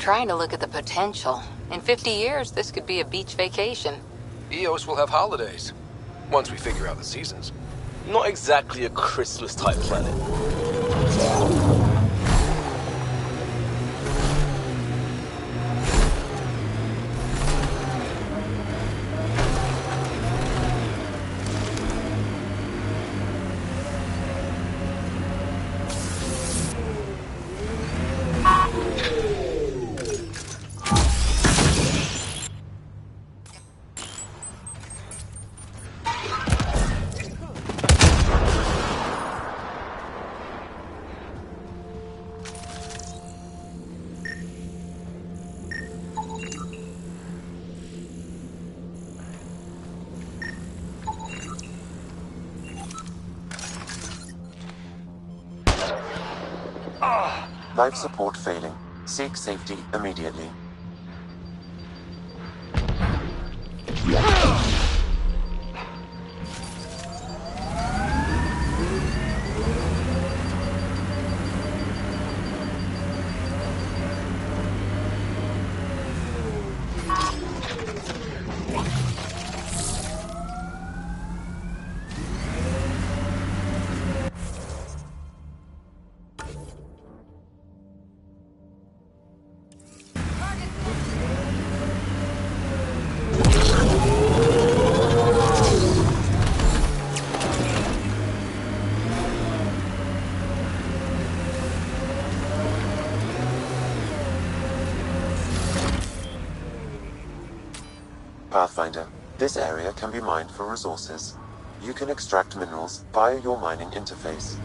trying to look at the potential. In 50 years, this could be a beach vacation. Eos will have holidays, once we figure out the seasons. Not exactly a Christmas-type planet. Life support failing. Seek safety immediately. Pathfinder, this area can be mined for resources. You can extract minerals via your mining interface.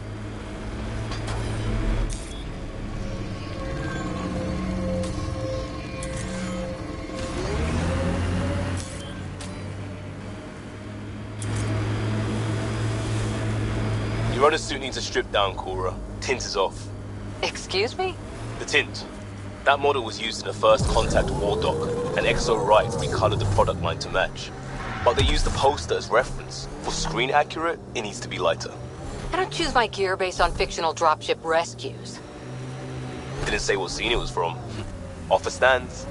Your other suit needs a strip down, Cora. Tint is off. Excuse me? The tint. That model was used in the first Contact War Doc, and Exo Wright recolored the product line to match. But they used the poster as reference. For screen accurate, it needs to be lighter. I don't choose my gear based on fictional dropship rescues. Didn't say what scene it was from. Offer stands.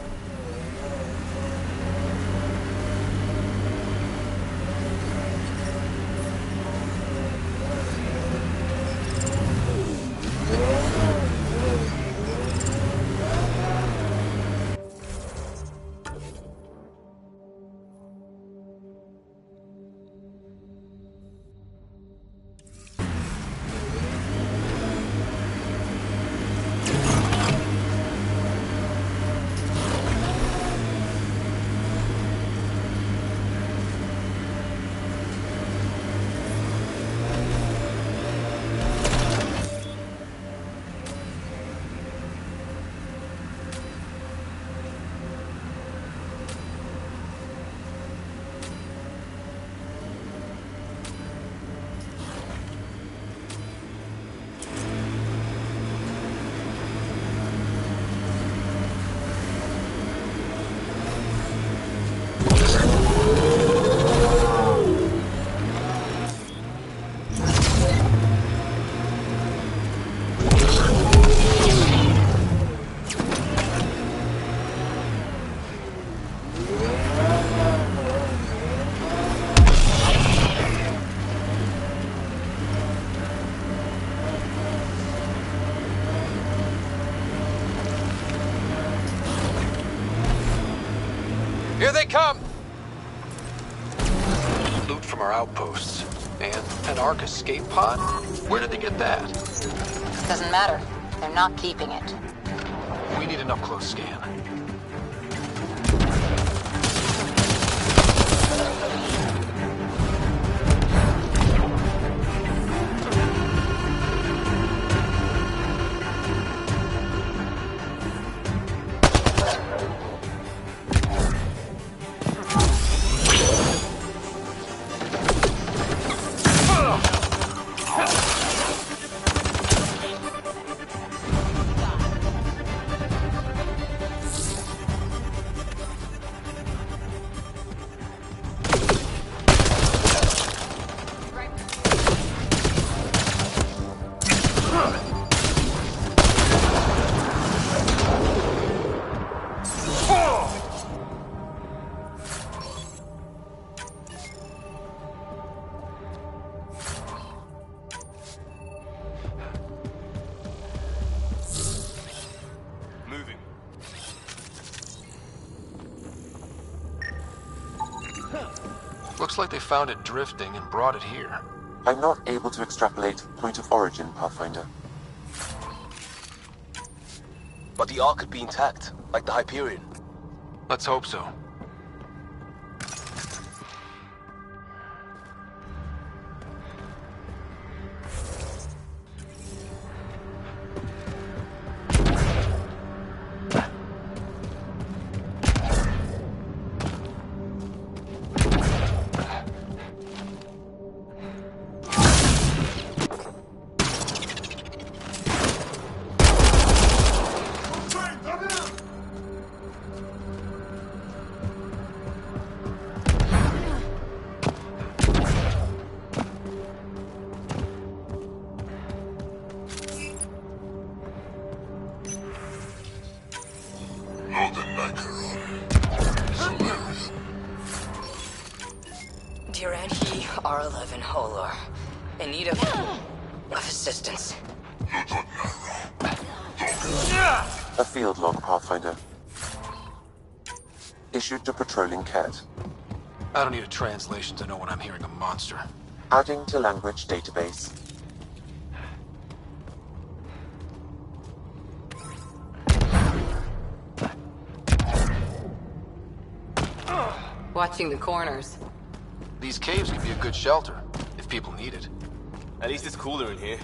Here they come! Loot from our outposts. And an Ark escape pod? Where did they get that? Doesn't matter. They're not keeping it. We need an up-close scan. Looks like they found it drifting and brought it here. I'm not able to extrapolate point of origin, Pathfinder. But the Ark could be intact, like the Hyperion. Let's hope so. Duranhi R11 Holor. In need of assistance. A field log, Pathfinder. Issued to patrolling cat. I don't need a translation to know when I'm hearing a monster. Adding to language database. Watching the corners. These caves could be a good shelter, if people need it. At least it's cooler in here.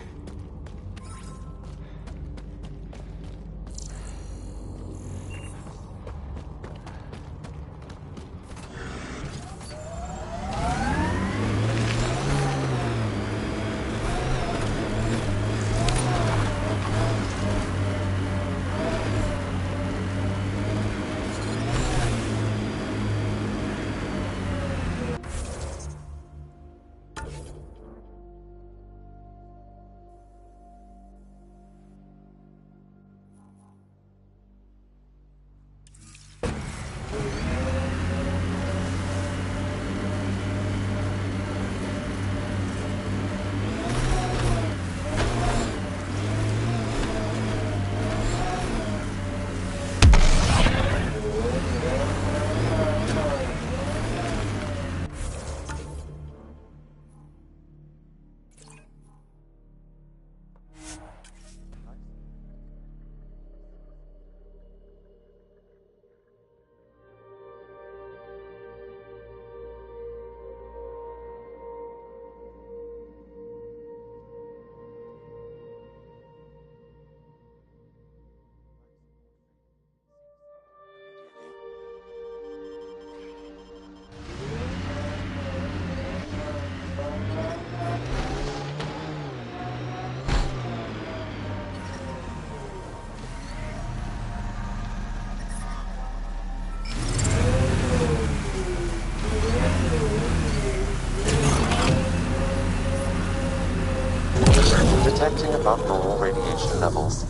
Detecting above normal radiation levels.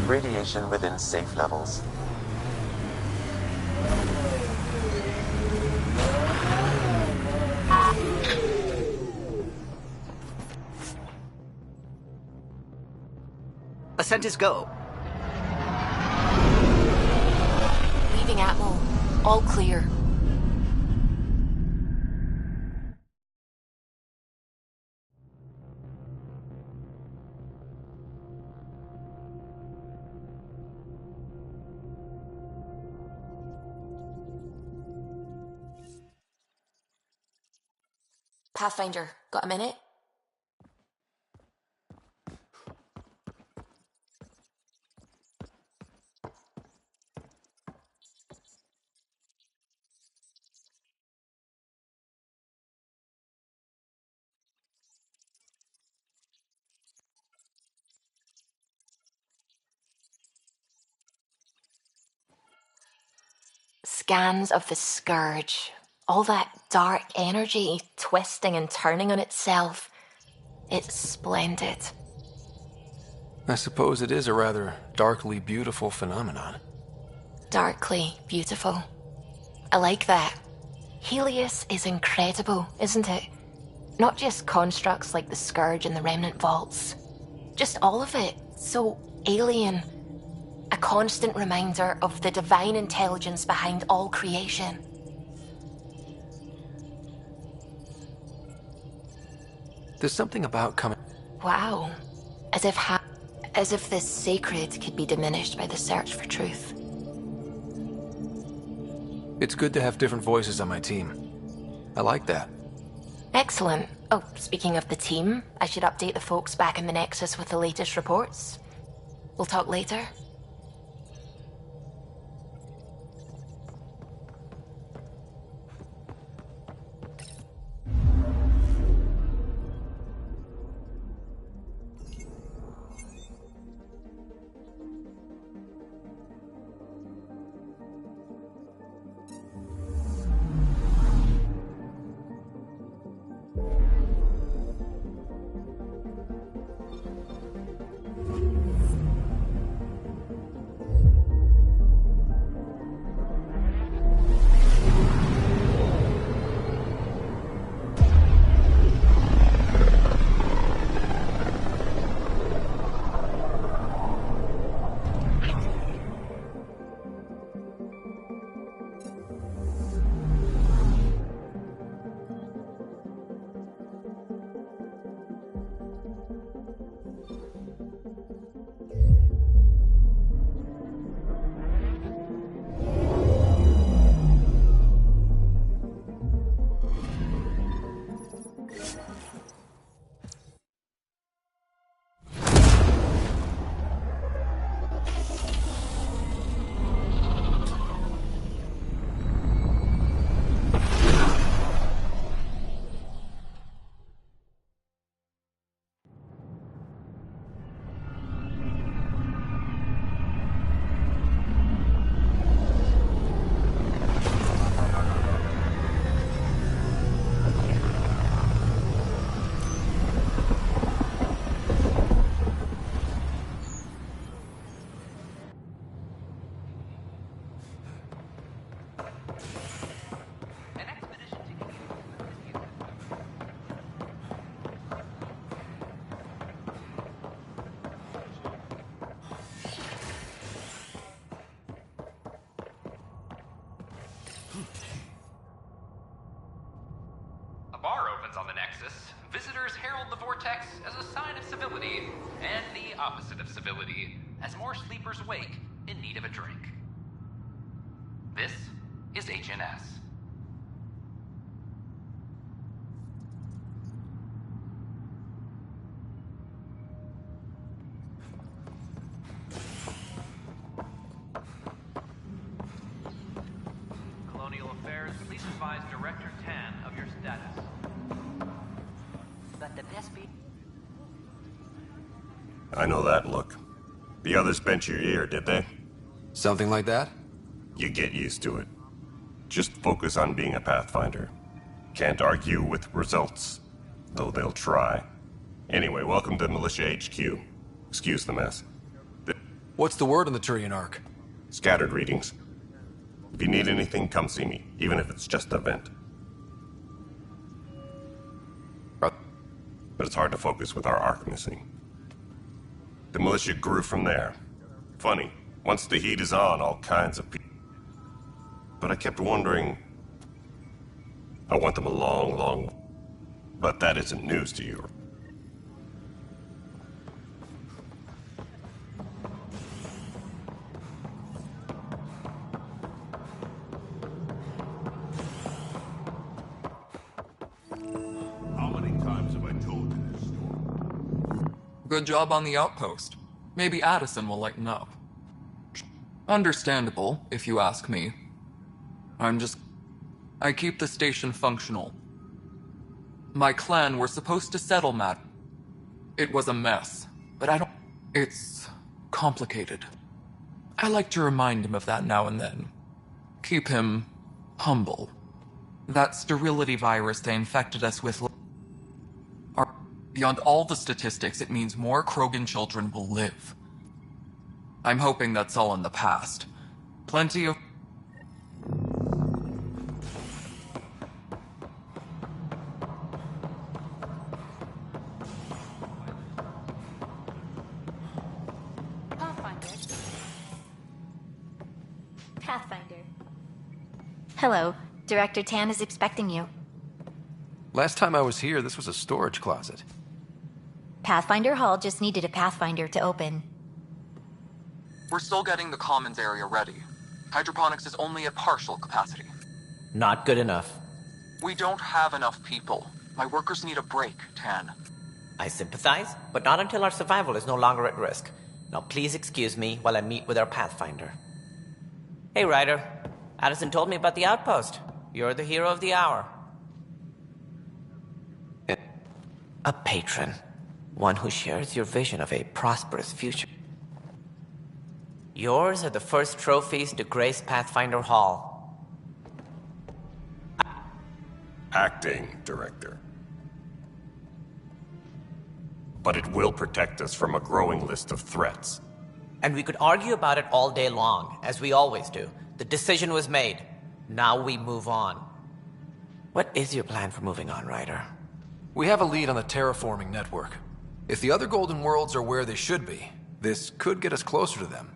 Radiation within safe levels. Ascentus go. Leaving Atmo. All clear. Pathfinder, got a minute? Scans of the Scourge. All that dark energy twisting and turning on itself. It's splendid. I suppose it is a rather darkly beautiful phenomenon. Darkly beautiful. I like that. Helios is incredible, isn't it? Not just constructs like the Scourge and the Remnant Vaults. Just all of it. So alien. A constant reminder of the divine intelligence behind all creation. There's something about coming... Wow. As if this sacred could be diminished by the search for truth. It's good to have different voices on my team. I like that. Excellent. Oh, speaking of the team, I should update the folks back in the Nexus with the latest reports. We'll talk later. On the Nexus, visitors herald the vortex as a sign of civility, and the opposite of civility, as more sleepers wake in need of a drink. This is HNS. Colonial Affairs, please advise Director Tan of your status. I know that look. The others bent your ear, did they? Something like that? You get used to it. Just focus on being a Pathfinder. Can't argue with results, though they'll try. Anyway, welcome to Militia HQ. Excuse the mess. What's the word on the Turian Ark? Scattered readings. If you need anything, come see me, even if it's just a vent. But it's hard to focus with our Ark missing. The militia grew from there. Funny, once the heat is on, all kinds of people. But I kept wondering... I want them a long... But that isn't news to you. Good job on the outpost. Maybe Addison will lighten up. Understandable, if you ask me. I keep the station functional. My clan were supposed to settle Matt. It was a mess, but it's complicated. I like to remind him of that now and then. Keep him humble. That sterility virus they infected us with are beyond all the statistics. It means more Krogan children will live. I'm hoping that's all in the past. Plenty of... Pathfinder. Hello. Director Tan is expecting you. Last time I was here, this was a storage closet. Pathfinder Hall just needed a Pathfinder to open. We're still getting the commons area ready. Hydroponics is only at partial capacity. Not good enough. We don't have enough people. My workers need a break, Tan. I sympathize, but not until our survival is no longer at risk. Now please excuse me while I meet with our Pathfinder. Hey, Ryder. Addison told me about the outpost. You're the hero of the hour. A patron. One who shares your vision of a prosperous future. Yours are the first trophies to grace Pathfinder Hall. Acting director. But it will protect us from a growing list of threats. And we could argue about it all day long, as we always do. The decision was made. Now we move on. What is your plan for moving on, Ryder? We have a lead on the terraforming network. If the other Golden Worlds are where they should be, this could get us closer to them.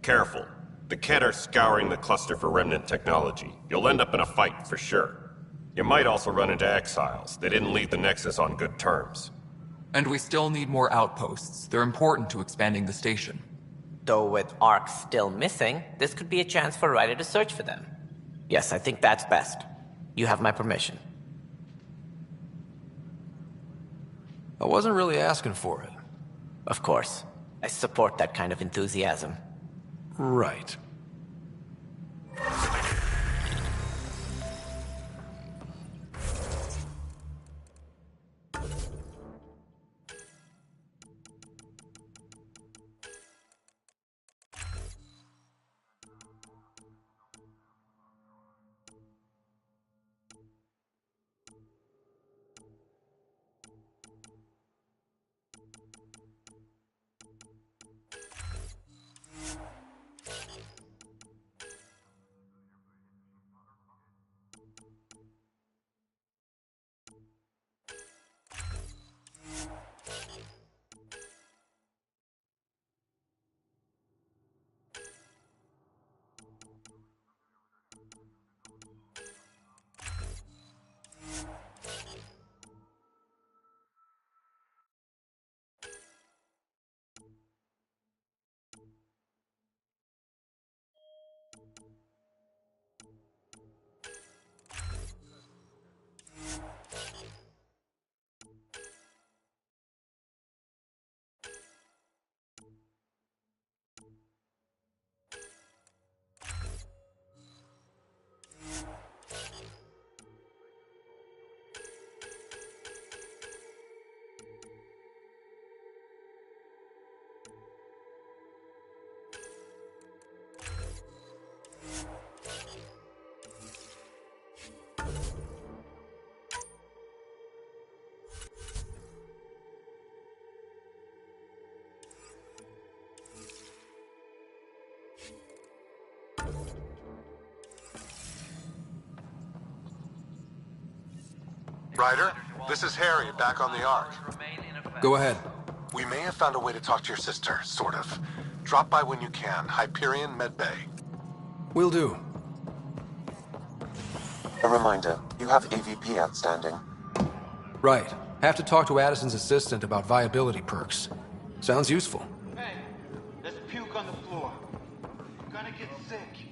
Careful. The Kett are scouring the cluster for remnant technology. You'll end up in a fight for sure. You might also run into exiles. They didn't leave the Nexus on good terms. And we still need more outposts. They're important to expanding the station. Though with Ark still missing, this could be a chance for Ryder to search for them. Yes, I think that's best. You have my permission. I wasn't really asking for it. Of course. I support that kind of enthusiasm. Right. Ryder, this is Harry, back on the Ark. Go ahead. We may have found a way to talk to your sister, sort of. Drop by when you can. Hyperion Med Bay. Will do. A reminder, you have AVP outstanding. Right. Have to talk to Addison's assistant about viability perks. Sounds useful. Hey, there's puke on the floor. I'm gonna get sick.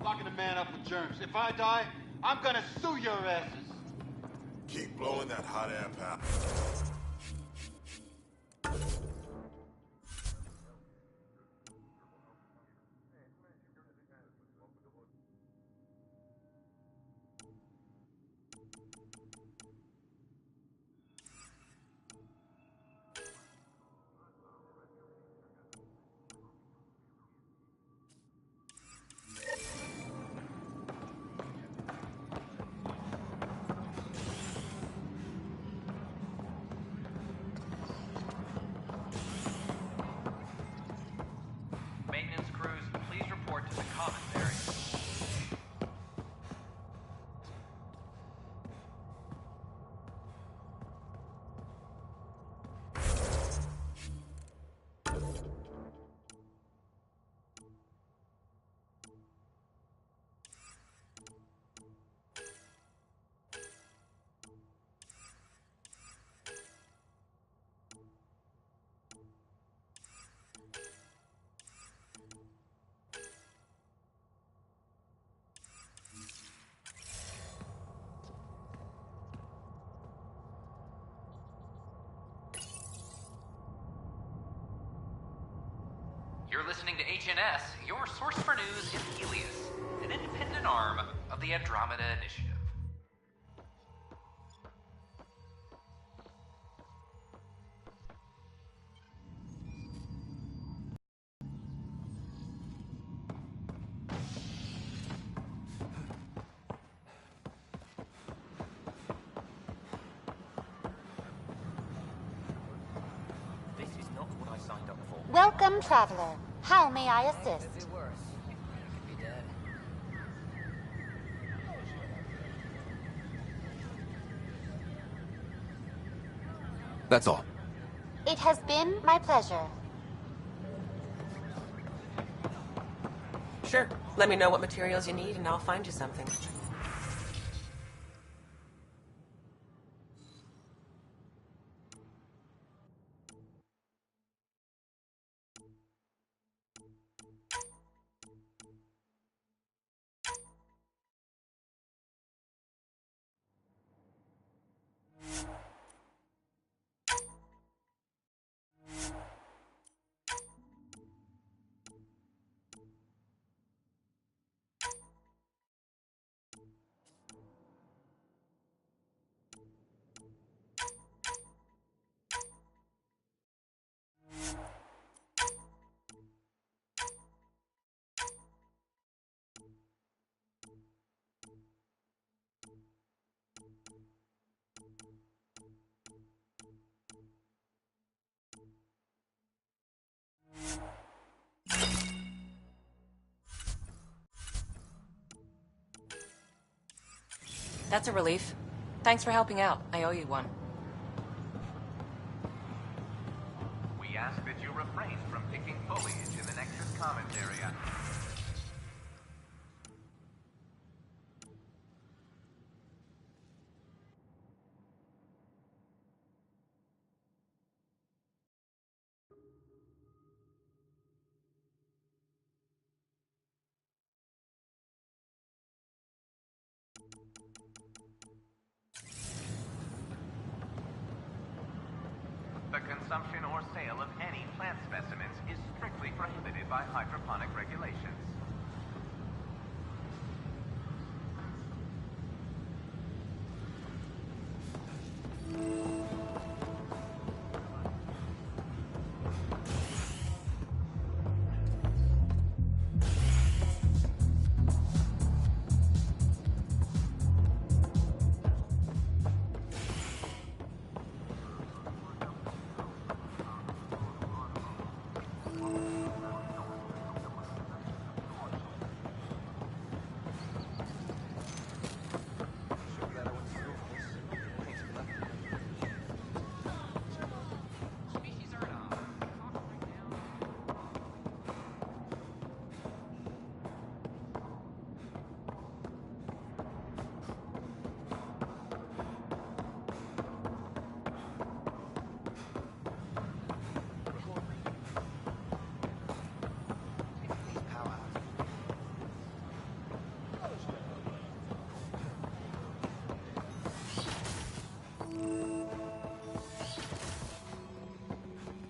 Locking a man up with germs. If I die, I'm gonna sue your asses. Keep blowing that hot air pal. You're listening to HNS, your source for news in Helios, an independent arm of the Andromeda Initiative. Welcome, traveler. How may I assist? That's all. It has been my pleasure. Sure. Let me know what materials you need and I'll find you something. That's a relief. Thanks for helping out. I owe you one. We ask that you refrain from picking foliage in the Nexus Commons area. The consumption or sale of any plant specimens is strictly prohibited by hydroponic regulations.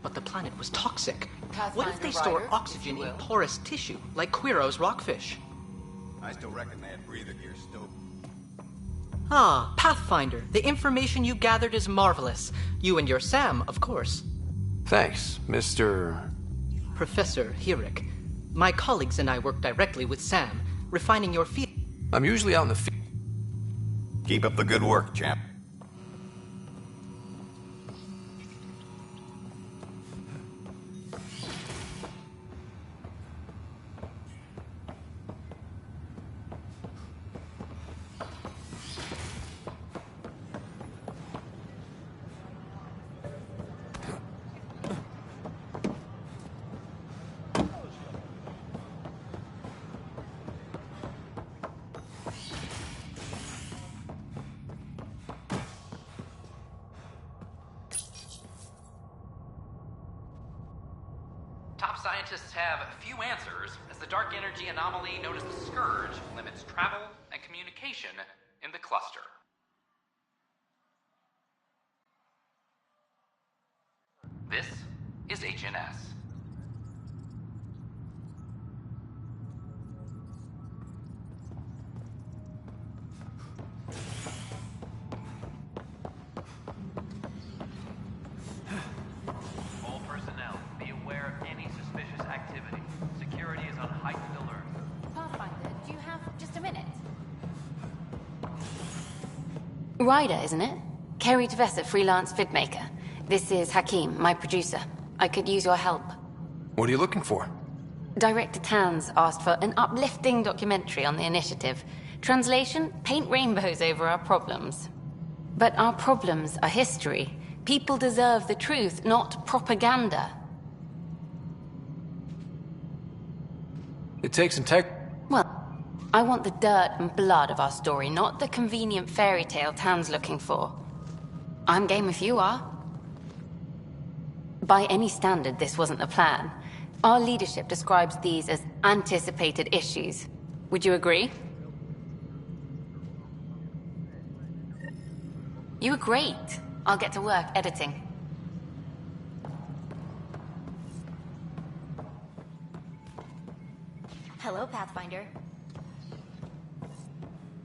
But the planet was toxic. Pathfinder What if they store Rider, oxygen in porous tissue, like Quiro's rockfish? I still reckon they had breather gear stowed. Ah, Pathfinder, the information you gathered is marvelous. You and your Sam, of course. Thanks, Mr. Professor Hirik. My colleagues and I work directly with Sam, refining your feed. I'm usually out in the field. Keep up the good work, champ. Top scientists have few answers, as the dark energy anomaly known as the Scourge limits travel and communication in the cluster. This is HNS. Ryder, isn't it? Kerry Tevessa, freelance vidmaker. This is Hakeem, my producer. I could use your help. What are you looking for? Director Tans asked for an uplifting documentary on the initiative. Translation, paint rainbows over our problems. But our problems are history. People deserve the truth, not propaganda. It takes integrity. Well, I want the dirt and blood of our story, not the convenient fairy tale Tan's looking for. I'm game if you are. By any standard, this wasn't the plan. Our leadership describes these as anticipated issues. Would you agree? You were great. I'll get to work editing. Hello, Pathfinder.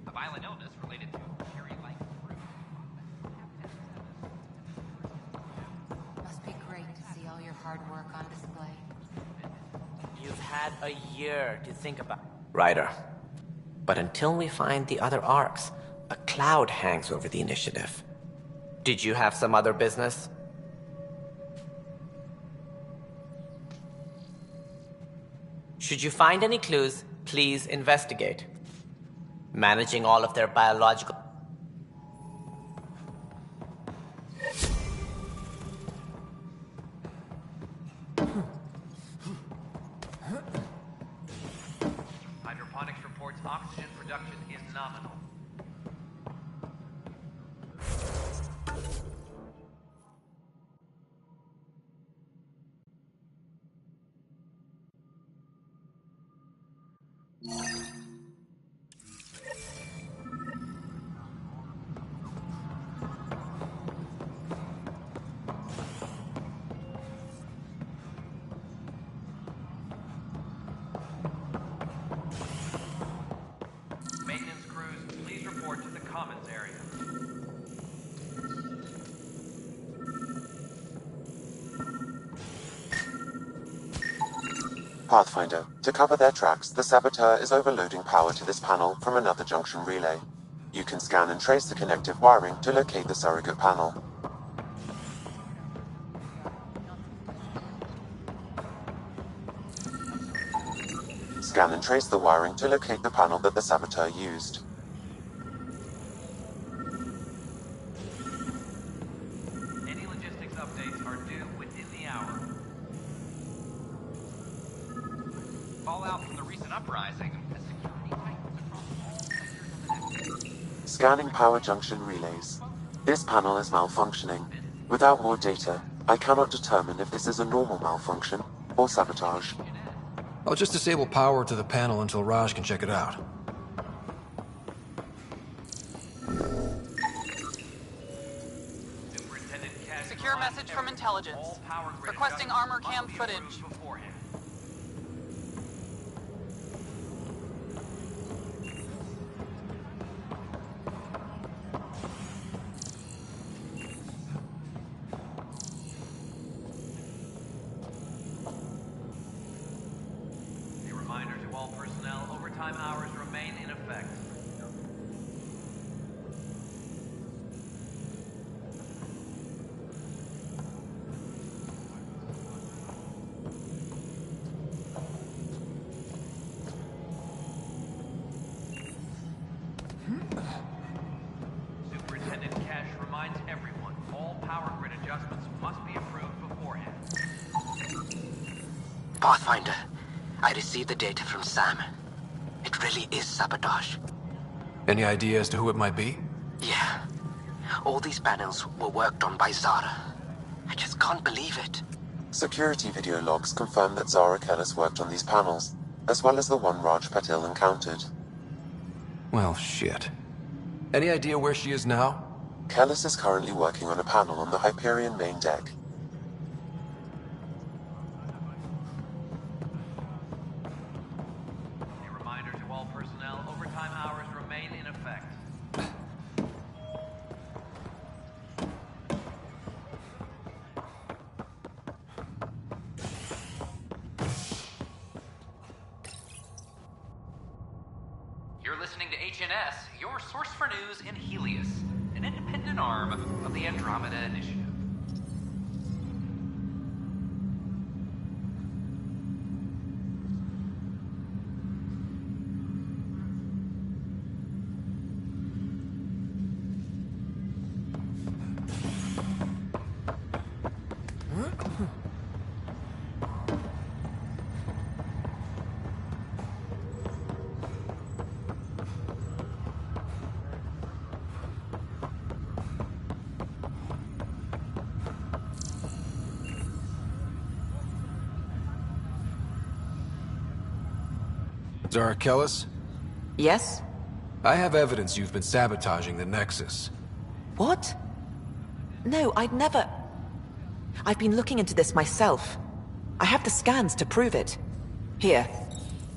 A violent illness related to cherry-like fruit. Must be great to see all your hard work on display. You've had a year to think about Ryder. But until we find the other arcs, a cloud hangs over the initiative. Did you have some other business? Should you find any clues, please investigate. Managing all of their biological... Hydroponics reports oxygen production is nominal. Maintenance crews, please report to the commons area. Pathfinder, to cover their tracks, the saboteur is overloading power to this panel from another junction relay. You can scan and trace the connective wiring to locate the surrogate panel. Scan and trace the wiring to locate the panel that the saboteur used. Any logistics updates are due within the hour. Fallout from the recent uprising has security tightens across all sectors of the network. Scanning power junction relays. This panel is malfunctioning. Without more data, I cannot determine if this is a normal malfunction or sabotage. I'll just disable power to the panel until Raj can check it out. Secure message from intelligence. Requesting armor cam footage. A reminder to all personnel, overtime hours remain in effect. Superintendent Cash reminds everyone, all power grid adjustments must be approved beforehand. Pathfinder, I received the data from Sam. It really is sabotage. Any idea as to who it might be? Yeah. All these panels were worked on by Zara. I just can't believe it. Security video logs confirm that Zara Kellis worked on these panels, as well as the one Raj Patil encountered. Well, shit. Any idea where she is now? Kellis is currently working on a panel on the Hyperion main deck. A reminder to all personnel, overtime hours remain in effect. You're listening to HNS, your source for news in Helios, an an arm of the Andromeda Initiative. Zara Kellis? Yes? I have evidence you've been sabotaging the Nexus. What? No, I'd never... I've been looking into this myself. I have the scans to prove it. Here.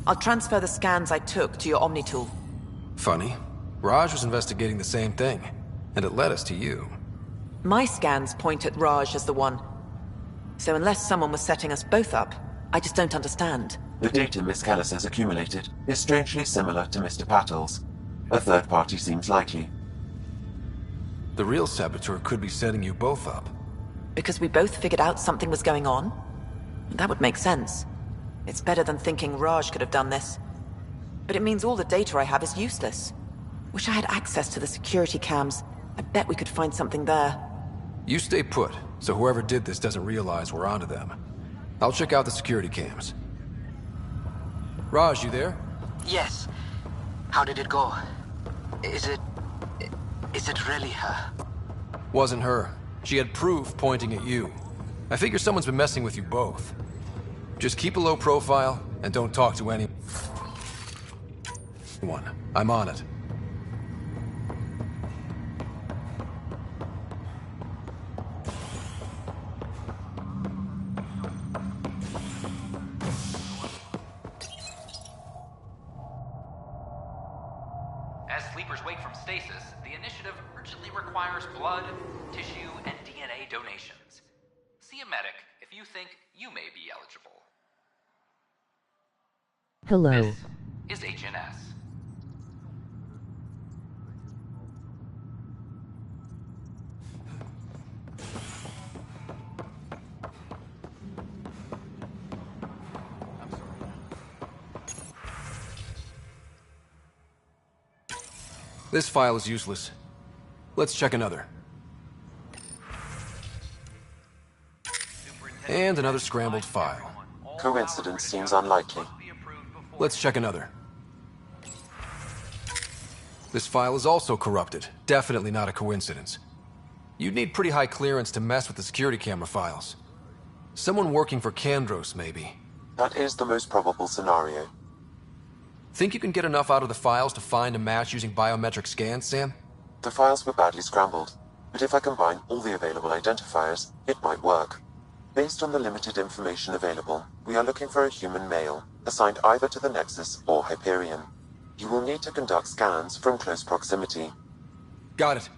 I'll transfer the scans I took to your Omni tool. Funny. Raj was investigating the same thing, and it led us to you. My scans point at Raj as the one. So unless someone was setting us both up, I just don't understand. The data Miss Kellis has accumulated is strangely similar to Mr. Patel's. A third party seems likely. The real saboteur could be setting you both up. Because we both figured out something was going on? That would make sense. It's better than thinking Raj could have done this. But it means all the data I have is useless. Wish I had access to the security cams. I bet we could find something there. You stay put, so whoever did this doesn't realize we're onto them. I'll check out the security cams. Raj, you there? Yes. How did it go? Is it really her? Wasn't her. She had proof pointing at you. I figure someone's been messing with you both. Just keep a low profile, and don't talk to anyone. I'm on it. As sleepers wake from stasis, the initiative urgently requires blood, tissue, and DNA donations. See a medic if you think you may be eligible. Hello. This is HNS. This file is useless. Let's check another. And another scrambled file. Coincidence seems unlikely. Let's check another. This file is also corrupted. Definitely not a coincidence. You'd need pretty high clearance to mess with the security camera files. Someone working for Kandros, maybe. That is the most probable scenario. Think you can get enough out of the files to find a match using biometric scans, Sam? The files were badly scrambled, but if I combine all the available identifiers, it might work. Based on the limited information available, we are looking for a human male, assigned either to the Nexus or Hyperion. You will need to conduct scans from close proximity. Got it.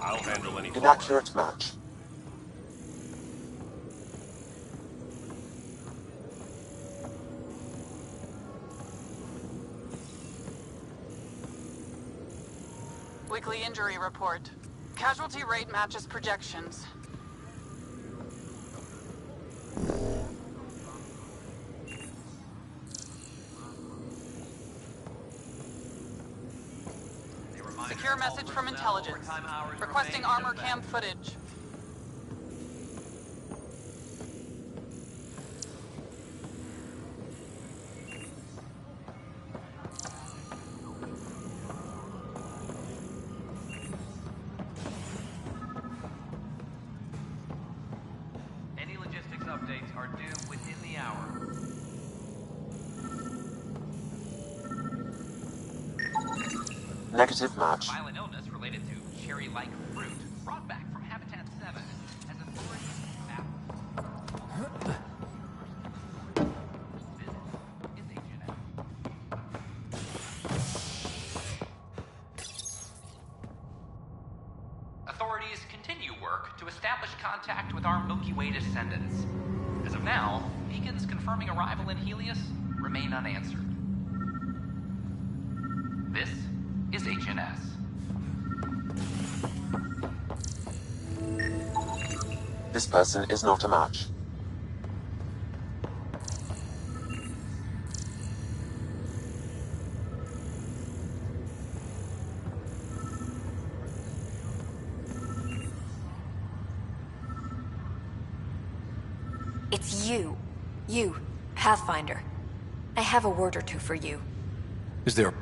I'll handle any Inaccurate match. Weekly injury report. Casualty rate matches projections. Secure message from intelligence. Requesting armor cam footage. Any logistics updates are due within the hour. Negative match. Violent illness related to cherry-like fruit brought back from Habitat 7 as authorities Authorities continue work to establish established contact with our Milky Way descendants. As of now, beacons confirming arrival in Helios remain unanswered. This is HNS. This person is not a match. It's you. You, Pathfinder. I have a word or two for you. Is there...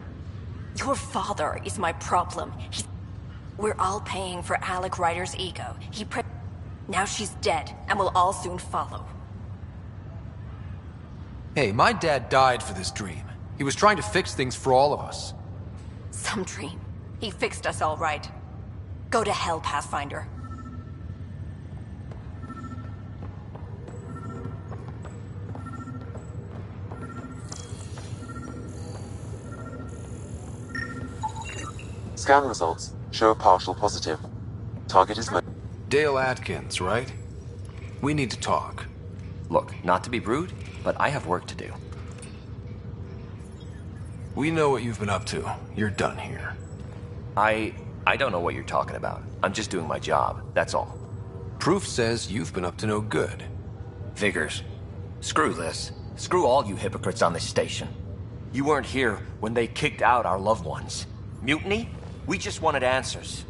Your father is my problem. We're all paying for Alec Ryder's ego. Now she's dead, and we'll all soon follow. Hey, my dad died for this dream. He was trying to fix things for all of us. Some dream. He fixed us all right. Go to hell, Pathfinder. Scan results show a partial positive. Target is... Dale Atkins, right? We need to talk. Look, not to be rude, but I have work to do. We know what you've been up to. You're done here. I don't know what you're talking about. I'm just doing my job, that's all. Proof says you've been up to no good. Figures. Screw this. Screw all you hypocrites on this station. You weren't here when they kicked out our loved ones. Mutiny? We just wanted answers.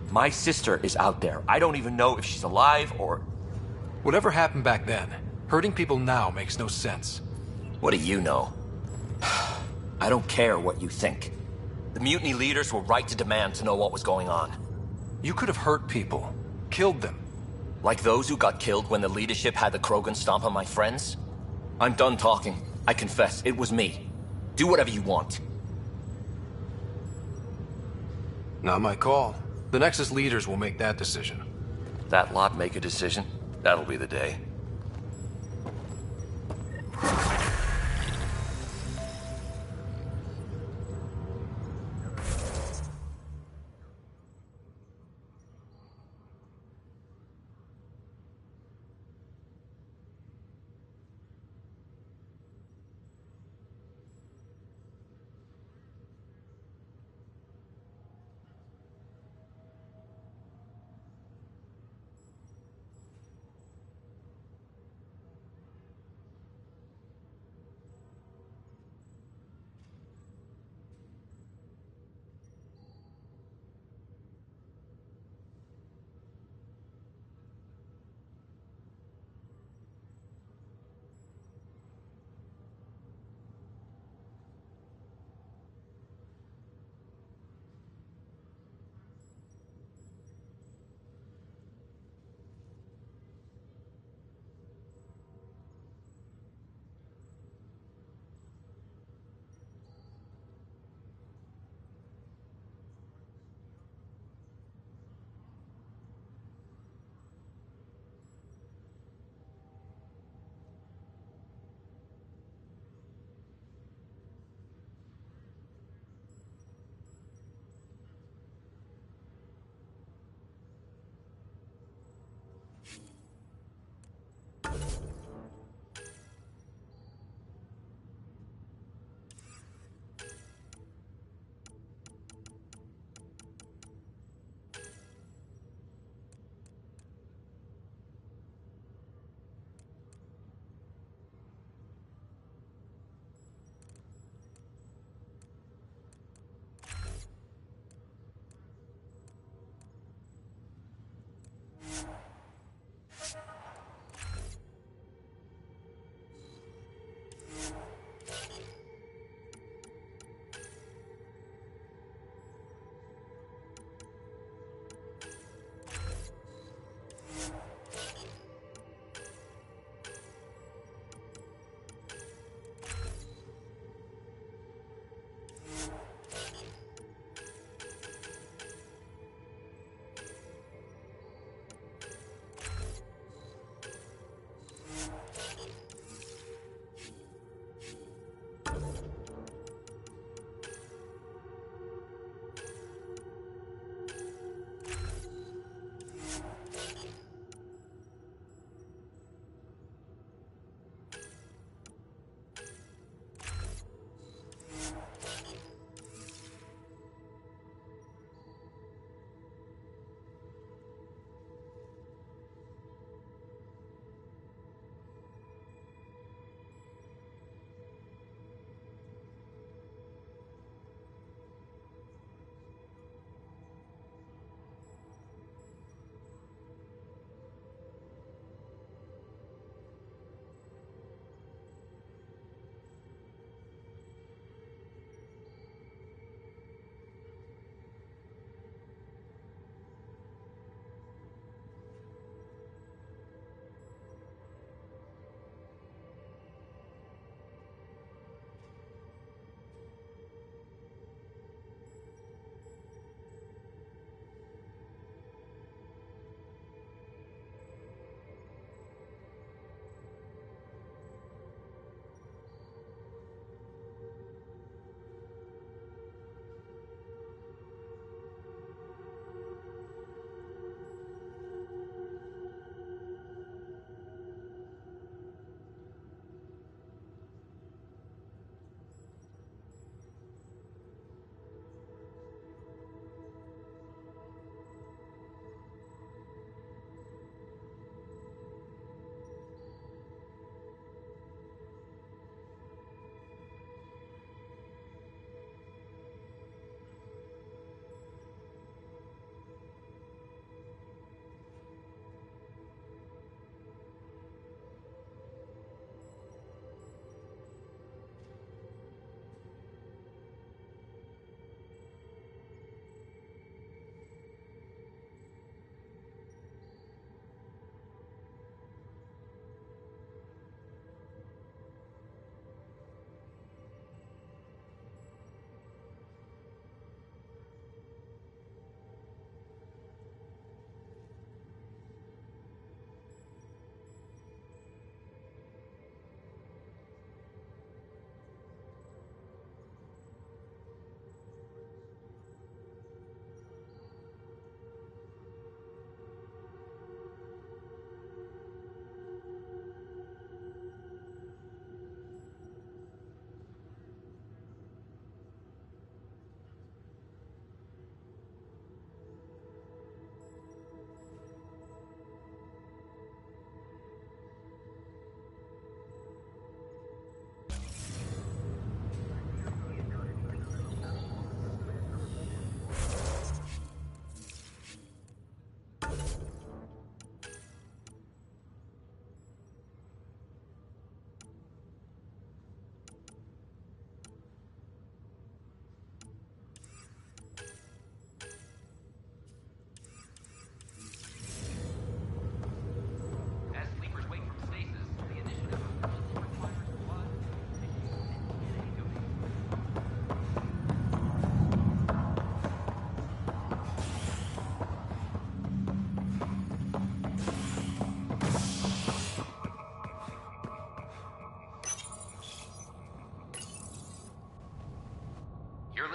My sister is out there. I don't even know if she's alive or... Whatever happened back then, hurting people now makes no sense. What do you know? I don't care what you think. The mutiny leaders were right to demand to know what was going on. You could have hurt people. Killed them. Like those who got killed when the leadership had the Krogan stomp on my friends? I'm done talking. I confess, it was me. Do whatever you want. Not my call. The Nexus leaders will make that decision. That lot make a decision? That'll be the day.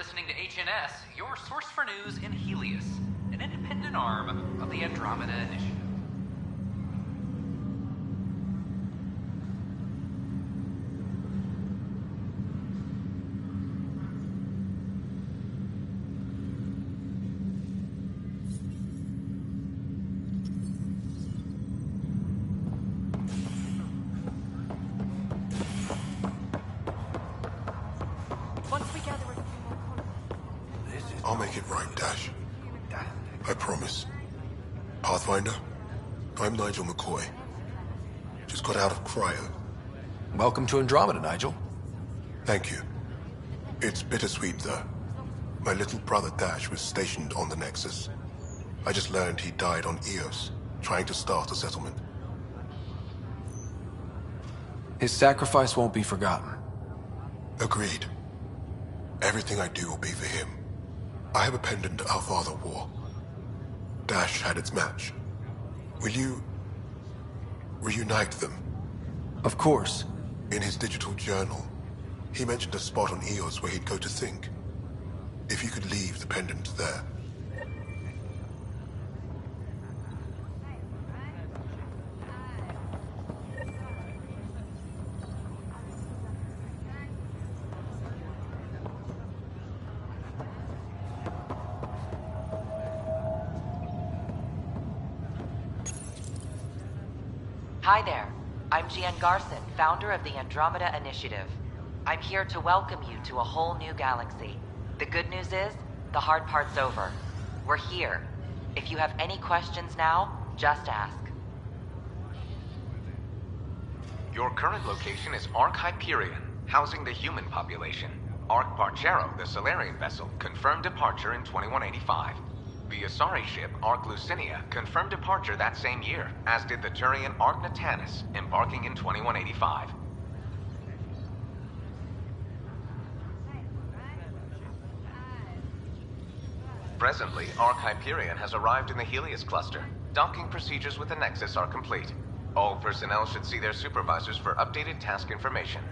listening to HNS, your source for news in Helios, an independent arm of the Andromeda Initiative. I'll make it right, Dash. I promise. Pathfinder, I'm Nigel McCoy. Just got out of cryo. Welcome to Andromeda, Nigel. Thank you. It's bittersweet, though. My little brother Dash was stationed on the Nexus. I just learned he died on Eos, trying to start a settlement. His sacrifice won't be forgotten. Agreed. Everything I do will be for him. I have a pendant our father wore. Dash had its match. Will you reunite them? Of course. In his digital journal, he mentioned a spot on Eos where he'd go to think. If you could leave the pendant there. Hi there. I'm Gian Garson, founder of the Andromeda Initiative. I'm here to welcome you to a whole new galaxy. The good news is, the hard part's over. We're here. If you have any questions now, just ask. Your current location is Ark Hyperion, housing the human population. Ark Barchero, the Solarian vessel, confirmed departure in 2185. The Asari ship, Ark Lucinia, confirmed departure that same year, as did the Turian Ark Natanus, embarking in 2185. Presently, Ark Hyperion has arrived in the Helios cluster. Docking procedures with the Nexus are complete. All personnel should see their supervisors for updated task information.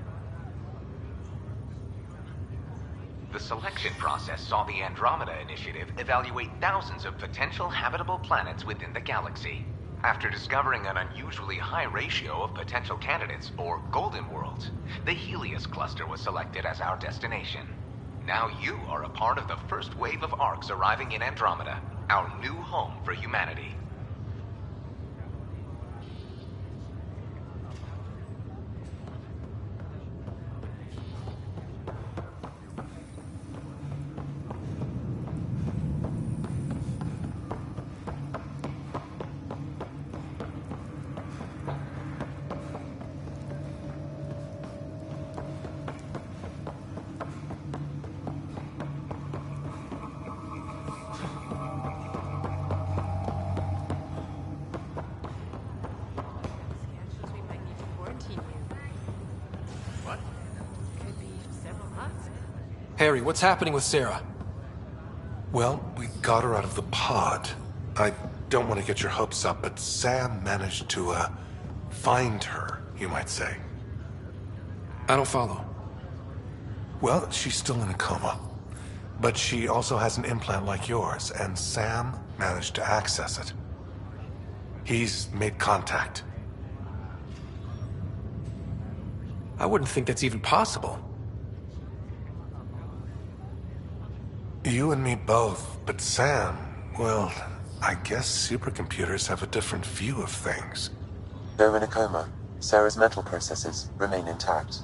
The selection process saw the Andromeda Initiative evaluate thousands of potential habitable planets within the galaxy. After discovering an unusually high ratio of potential candidates, or golden worlds, the Helios cluster was selected as our destination. Now you are a part of the first wave of Arks arriving in Andromeda, our new home for humanity. Harry, what's happening with Sarah? Well, we got her out of the pod. I don't want to get your hopes up, but Sam managed to, find her, you might say. I don't follow. Well, she's still in a coma. But she also has an implant like yours, and Sam managed to access it. He's made contact. I wouldn't think that's even possible. You and me both, but Sam, well, I guess supercomputers have a different view of things. Though in a coma, Sarah's mental processes remain intact.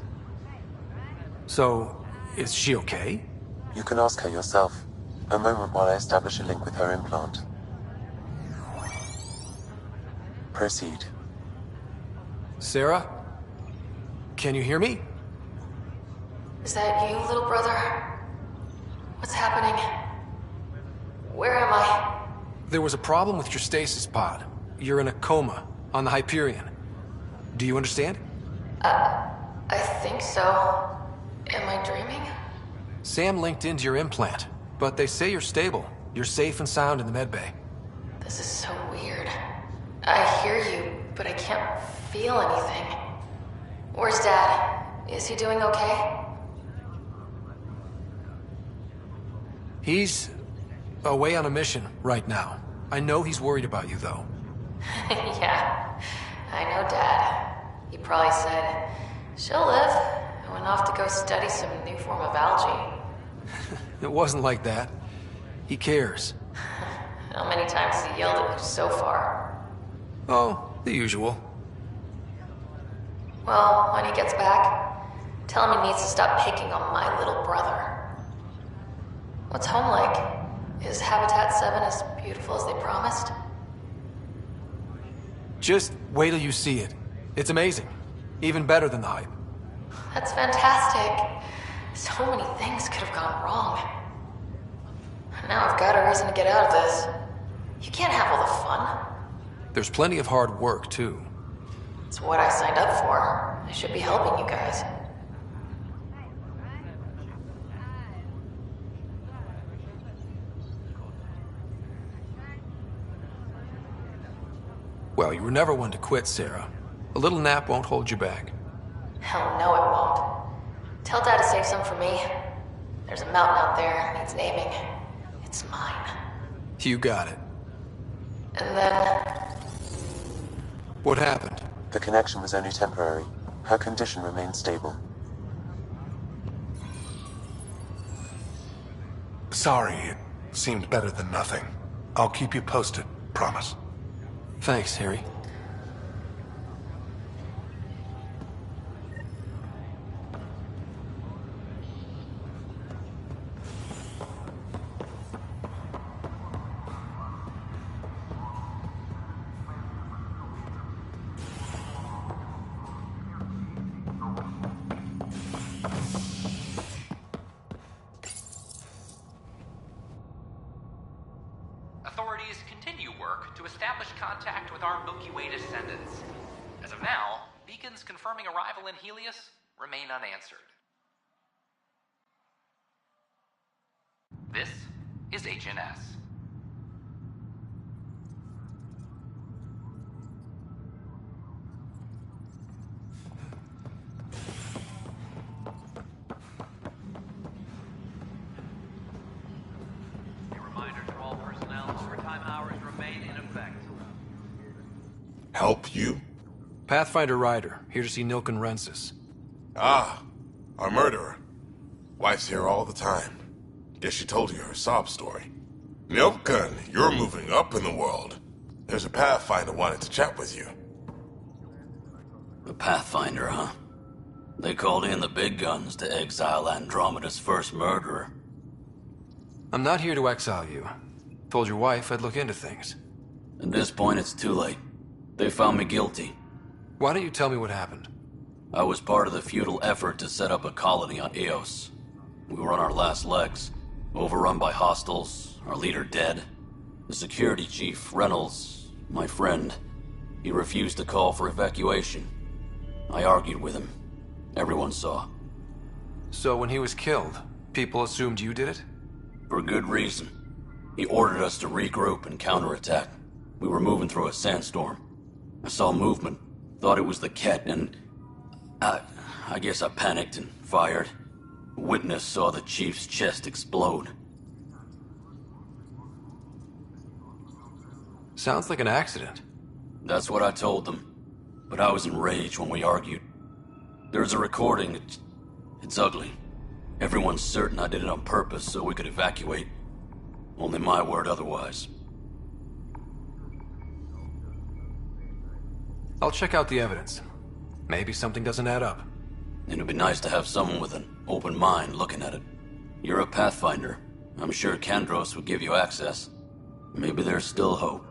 So, is she okay? You can ask her yourself. A moment while I establish a link with her implant. Proceed. Sarah? Can you hear me? Is that you, little brother? What's happening? Where am I? There was a problem with your stasis pod. You're in a coma, on the Hyperion. Do you understand? I think so. Am I dreaming? Sam linked into your implant, but they say you're stable. You're safe and sound in the medbay. This is so weird. I hear you, but I can't feel anything. Where's Dad? Is he doing okay? He's away on a mission right now. I know he's worried about you, though. Yeah, I know Dad. He probably said, she'll live. I went off to go study some new form of algae. It wasn't like that. He cares. How many times has he yelled at you so far? Oh, the usual. Well, when he gets back, tell him he needs to stop picking on my little brother. What's home like? Is Habitat 7 as beautiful as they promised? Just wait till you see it. It's amazing. Even better than the hype. That's fantastic. So many things could have gone wrong. Now I've got a reason to get out of this. You can't have all the fun. There's plenty of hard work, too. It's what I signed up for. I should be helping you guys. Well, you were never one to quit, Sarah. A little nap won't hold you back. Hell no, it won't. Tell Dad to save some for me. There's a mountain out there, needs naming. It's mine. You got it. And then... What happened? The connection was only temporary. Her condition remained stable. Sorry, it seemed better than nothing. I'll keep you posted, promise. Thanks, Harry. Authorities continue work to establish contact with our Milky Way descendants. As of now, beacons confirming arrival in Helios remain unanswered. This is HNS. Help you? Pathfinder Ryder, here to see Nilken Rensis. Ah, our murderer. Wife's here all the time. Guess she told you her sob story. Nilken, you're moving up in the world. There's a Pathfinder wanted to chat with you. A Pathfinder, huh? They called in the big guns to exile Andromeda's first murderer. I'm not here to exile you. Told your wife I'd look into things. At this point, it's too late. They found me guilty. Why don't you tell me what happened? I was part of the futile effort to set up a colony on Eos. We were on our last legs, overrun by hostiles, our leader dead. The security chief, Reynolds, my friend, he refused to call for evacuation. I argued with him. Everyone saw. So when he was killed, people assumed you did it? For good reason. He ordered us to regroup and counterattack. We were moving through a sandstorm. I saw movement, thought it was the Ket, and I guess I panicked and fired. A witness saw the chief's chest explode. Sounds like an accident. That's what I told them, but I was enraged when we argued. There's a recording. It's ugly. Everyone's certain I did it on purpose so we could evacuate. Only my word otherwise. I'll check out the evidence. Maybe something doesn't add up. It'd be nice to have someone with an open mind looking at it. You're a Pathfinder. I'm sure Kandros would give you access. Maybe there's still hope.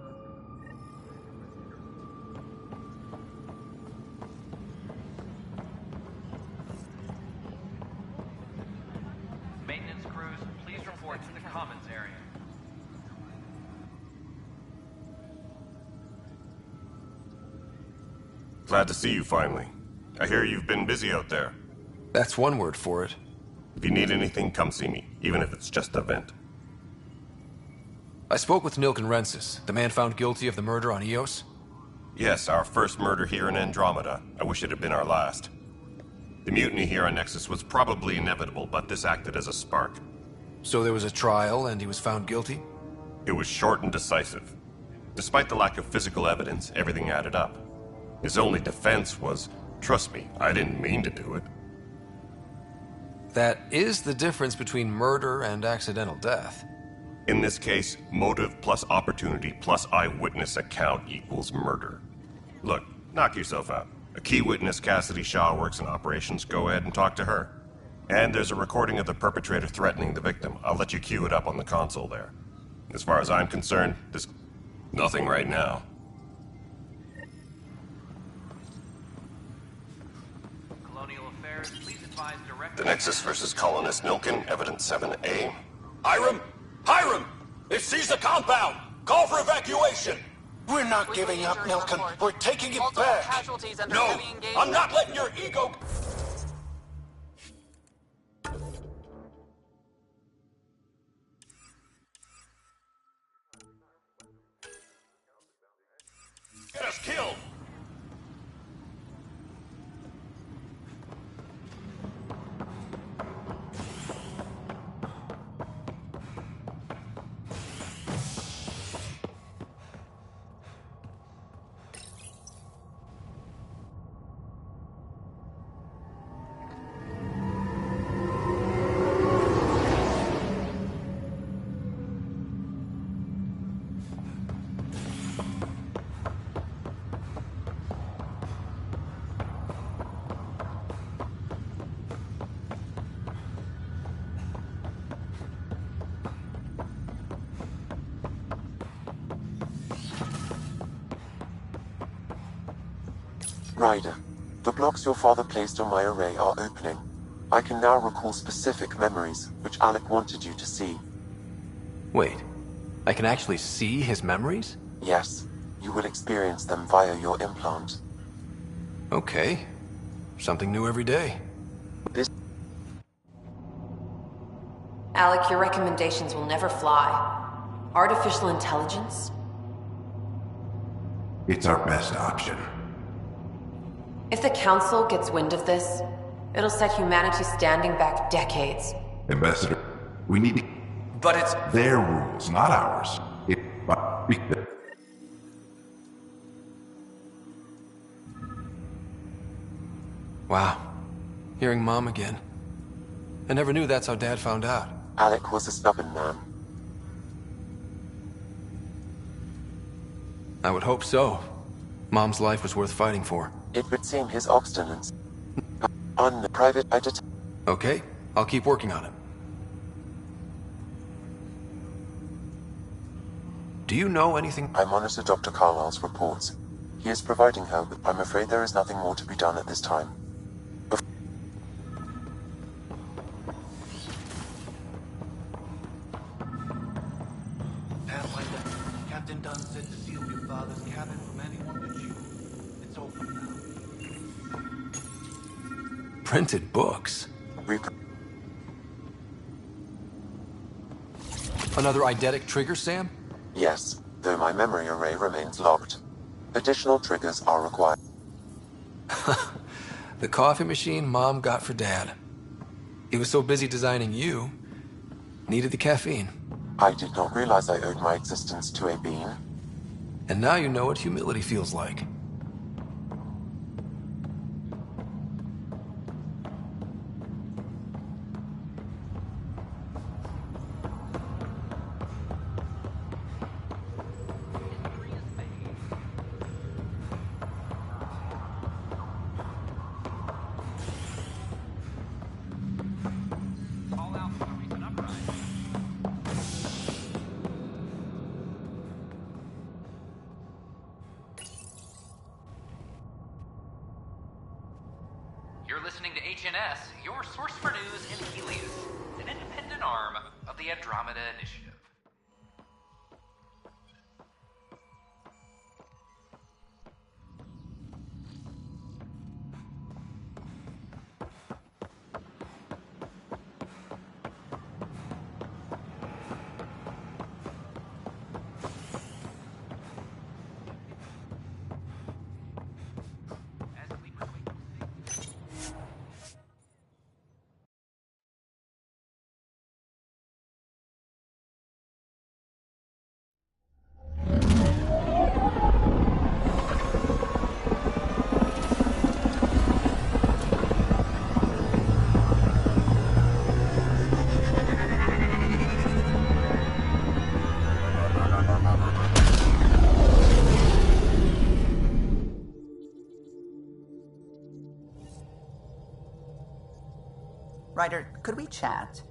Maintenance crews, please report to the commons area. Glad to see you finally. I hear you've been busy out there. That's one word for it. If you need anything, come see me, even if it's just a vent. I spoke with Nilken Rensis, the man found guilty of the murder on Eos. Yes, our first murder here in Andromeda. I wish it had been our last. The mutiny here on Nexus was probably inevitable, but this acted as a spark. So there was a trial and he was found guilty? It was short and decisive. Despite the lack of physical evidence, everything added up. His only defense was, trust me, I didn't mean to do it. That is the difference between murder and accidental death. In this case, motive plus opportunity plus eyewitness account equals murder. Look, knock yourself out. A key witness, Cassidy Shaw, works in operations. Go ahead and talk to her. And there's a recording of the perpetrator threatening the victim. I'll let you cue it up on the console there. As far as I'm concerned, there's nothing right now. Colonial Affairs, please advise direct... The Nexus versus Colonist Milken, Evidence 7A. Hiram! Hiram! They've seized the compound! Call for evacuation! We're not giving up, Milken. We're taking it back. No, I'm not letting your ego... Get us killed! Ryder, the blocks your father placed on my array are opening. I can now recall specific memories, which Alec wanted you to see. Wait, I can actually see his memories? Yes, you will experience them via your implant. Okay. Something new every day. Alec, your recommendations will never fly. Artificial intelligence? It's our best option. If the Council gets wind of this, it'll set humanity standing back decades. Ambassador, we need to... But it's... Their rules, not ours. Wow. Hearing Mom again. I never knew that's how Dad found out. Alec was a stubborn man. I would hope so. Mom's life was worth fighting for. It would seem his obstinance. On the private edit. Okay, I'll keep working on it. Do you know anything? I monitor Dr. Carlisle's reports. He is providing her, but I'm afraid there is nothing more to be done at this time. Pathfinder, Captain Dunn said to seal your father's cabin from anyone but you. It's open now. Printed books? Another eidetic trigger, Sam? Yes, though my memory array remains locked. Additional triggers are required. The coffee machine Mom got for Dad. He was so busy designing you, needed the caffeine. I did not realize I owed my existence to a bean. And now you know what humility feels like. You're listening to HNS, your source for news in Helios, an independent arm of the Andromeda Initiative. Ryder, could we chat?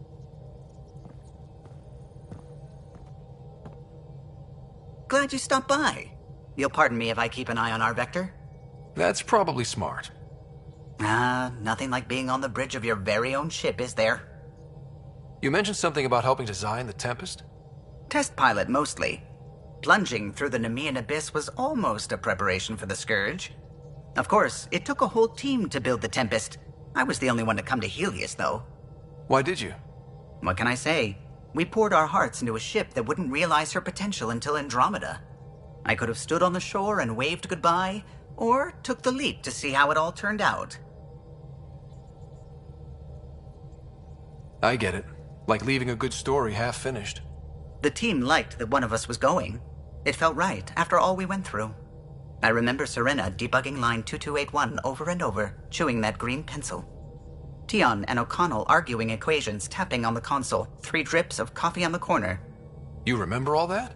Glad you stopped by. You'll pardon me if I keep an eye on our vector? That's probably smart. Nothing like being on the bridge of your very own ship, is there? You mentioned something about helping design the Tempest? Test pilot, mostly. Plunging through the Nemean abyss was almost a preparation for the Scourge. Of course, it took a whole team to build the Tempest. I was the only one to come to Helios, though. Why did you? What can I say? We poured our hearts into a ship that wouldn't realize her potential until Andromeda. I could have stood on the shore and waved goodbye, or took the leap to see how it all turned out. I get it. Like leaving a good story half-finished. The team liked that one of us was going. It felt right, after all we went through. I remember Serena debugging line 2281 over and over, chewing that green pencil. Tion and O'Connell arguing equations, tapping on the console, 3 drips of coffee on the corner. You remember all that?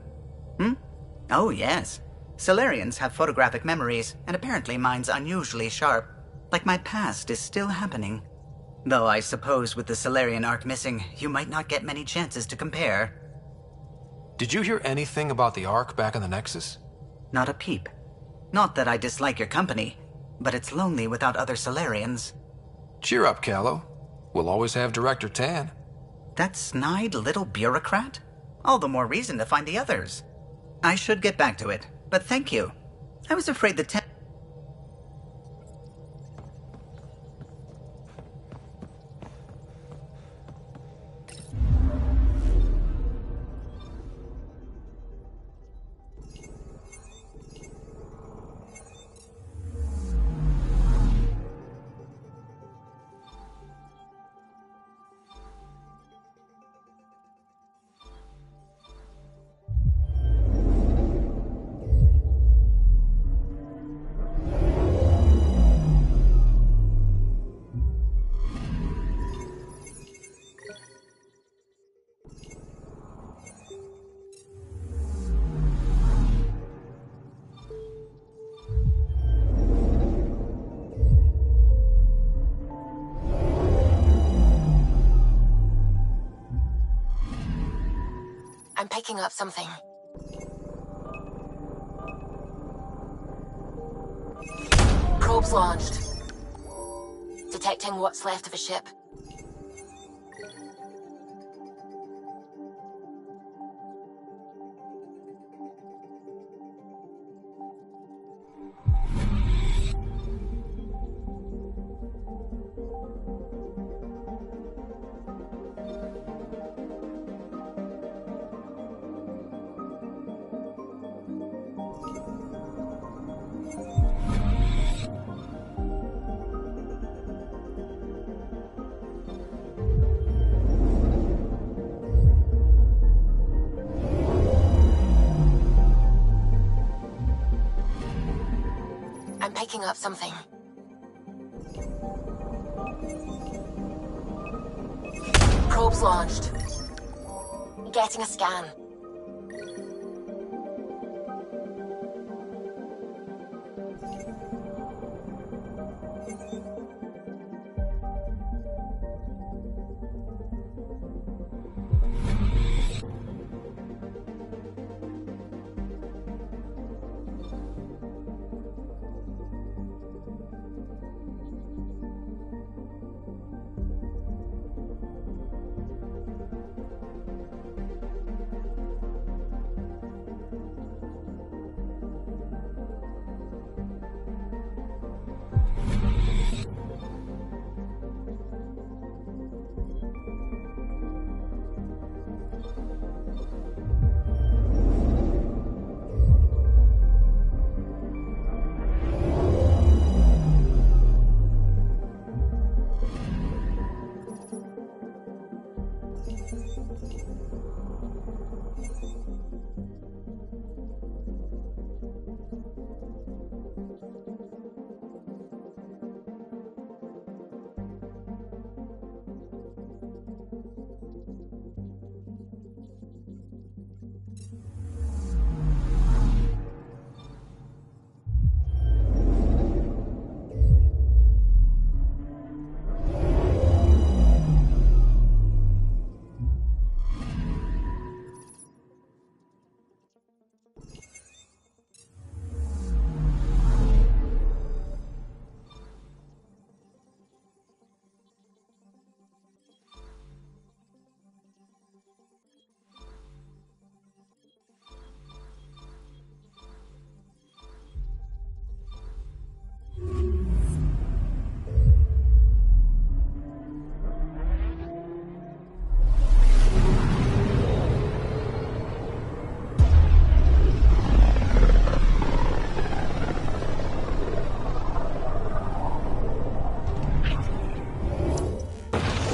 Oh, yes. Solarians have photographic memories, and apparently mine's unusually sharp. Like my past is still happening. Though I suppose with the Solarian arc missing, you might not get many chances to compare. Did you hear anything about the Ark back in the Nexus? Not a peep. Not that I dislike your company, but it's lonely without other Solarians. Cheer up, Callow. We'll always have Director Tan. That snide little bureaucrat? All the more reason to find the others. I should get back to it, but thank you. I was afraid the I'm picking up something. Probes launched. Detecting what's left of a ship. I'm picking up something. Probes launched. Getting a scan.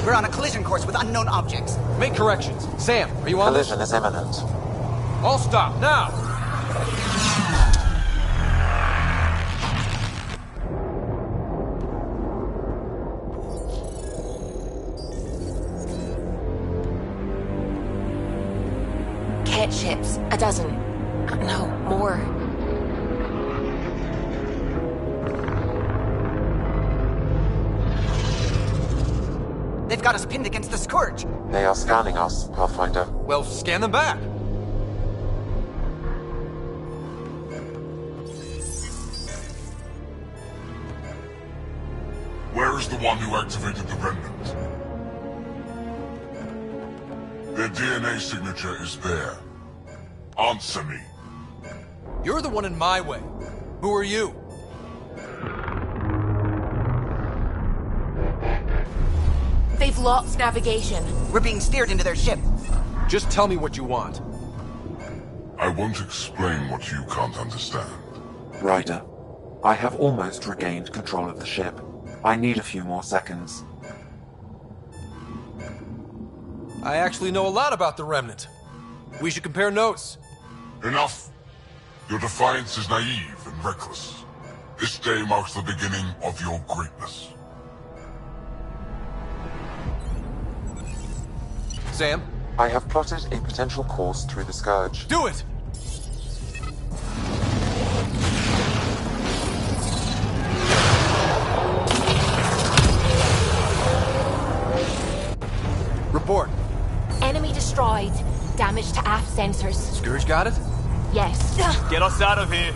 We're on a collision course with unknown objects. Make corrections. Sam, are you on this? Collision is imminent. All stop, now! Cat ships. A dozen. No, more. They've got us pinned against the Scourge. They are scanning us, Pathfinder. Well, scan them back. Where is the one who activated the remnant? Their DNA signature is there. Answer me. You're the one in my way. Who are you? They've lost navigation. We're being steered into their ship. Just tell me what you want. I won't explain what you can't understand. Ryder, I have almost regained control of the ship. I need a few more seconds. I actually know a lot about the Remnant. We should compare notes. Enough! Your defiance is naive and reckless. This day marks the beginning of your greatness. Sam? I have plotted a potential course through the Scourge. Do it! Report. Enemy destroyed. Damage to aft sensors. Scourge got it? Yes. Get us out of here.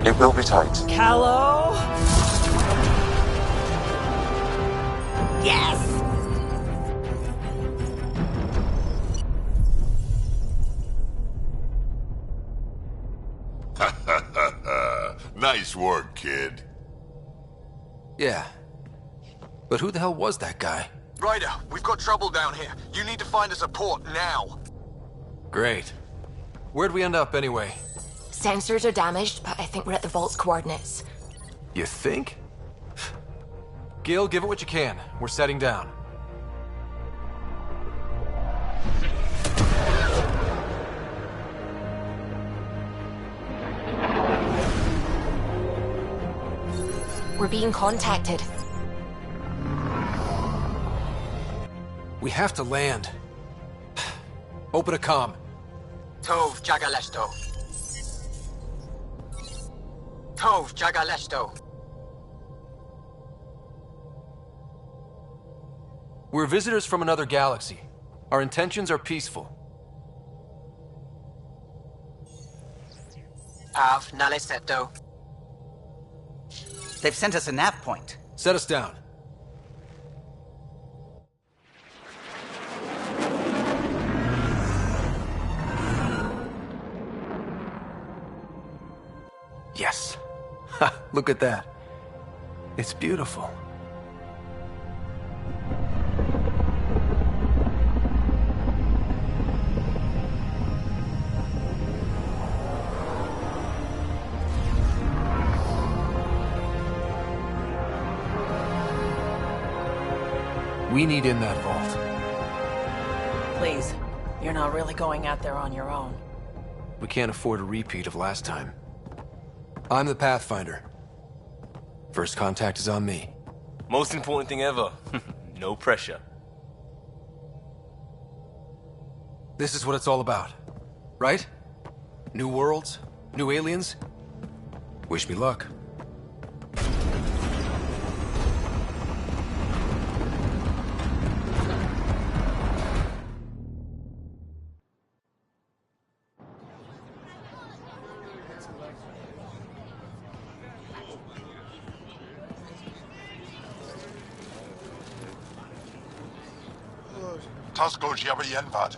It will be tight. Callow? Yes! Nice work, kid. Yeah. But who the hell was that guy? Ryder, we've got trouble down here. You need to find us a port now. Great. Where'd we end up anyway? Sensors are damaged, but I think we're at the vault's coordinates. You think? Gil, give it what you can. We're setting down. We're being contacted. We have to land. Open a comm. Tov Jagaleshto. Tov Jagaleshto. We're visitors from another galaxy. Our intentions are peaceful. Av Naleseto. They've sent us a nav point. Set us down. Yes. Ha, look at that. It's beautiful. We need in that vault. Please, you're not really going out there on your own. We can't afford a repeat of last time. I'm the Pathfinder. First contact is on me. Most important thing ever. No pressure. This is what it's all about, right? New worlds, new aliens. Wish me luck. Tasko Jiabayenvad.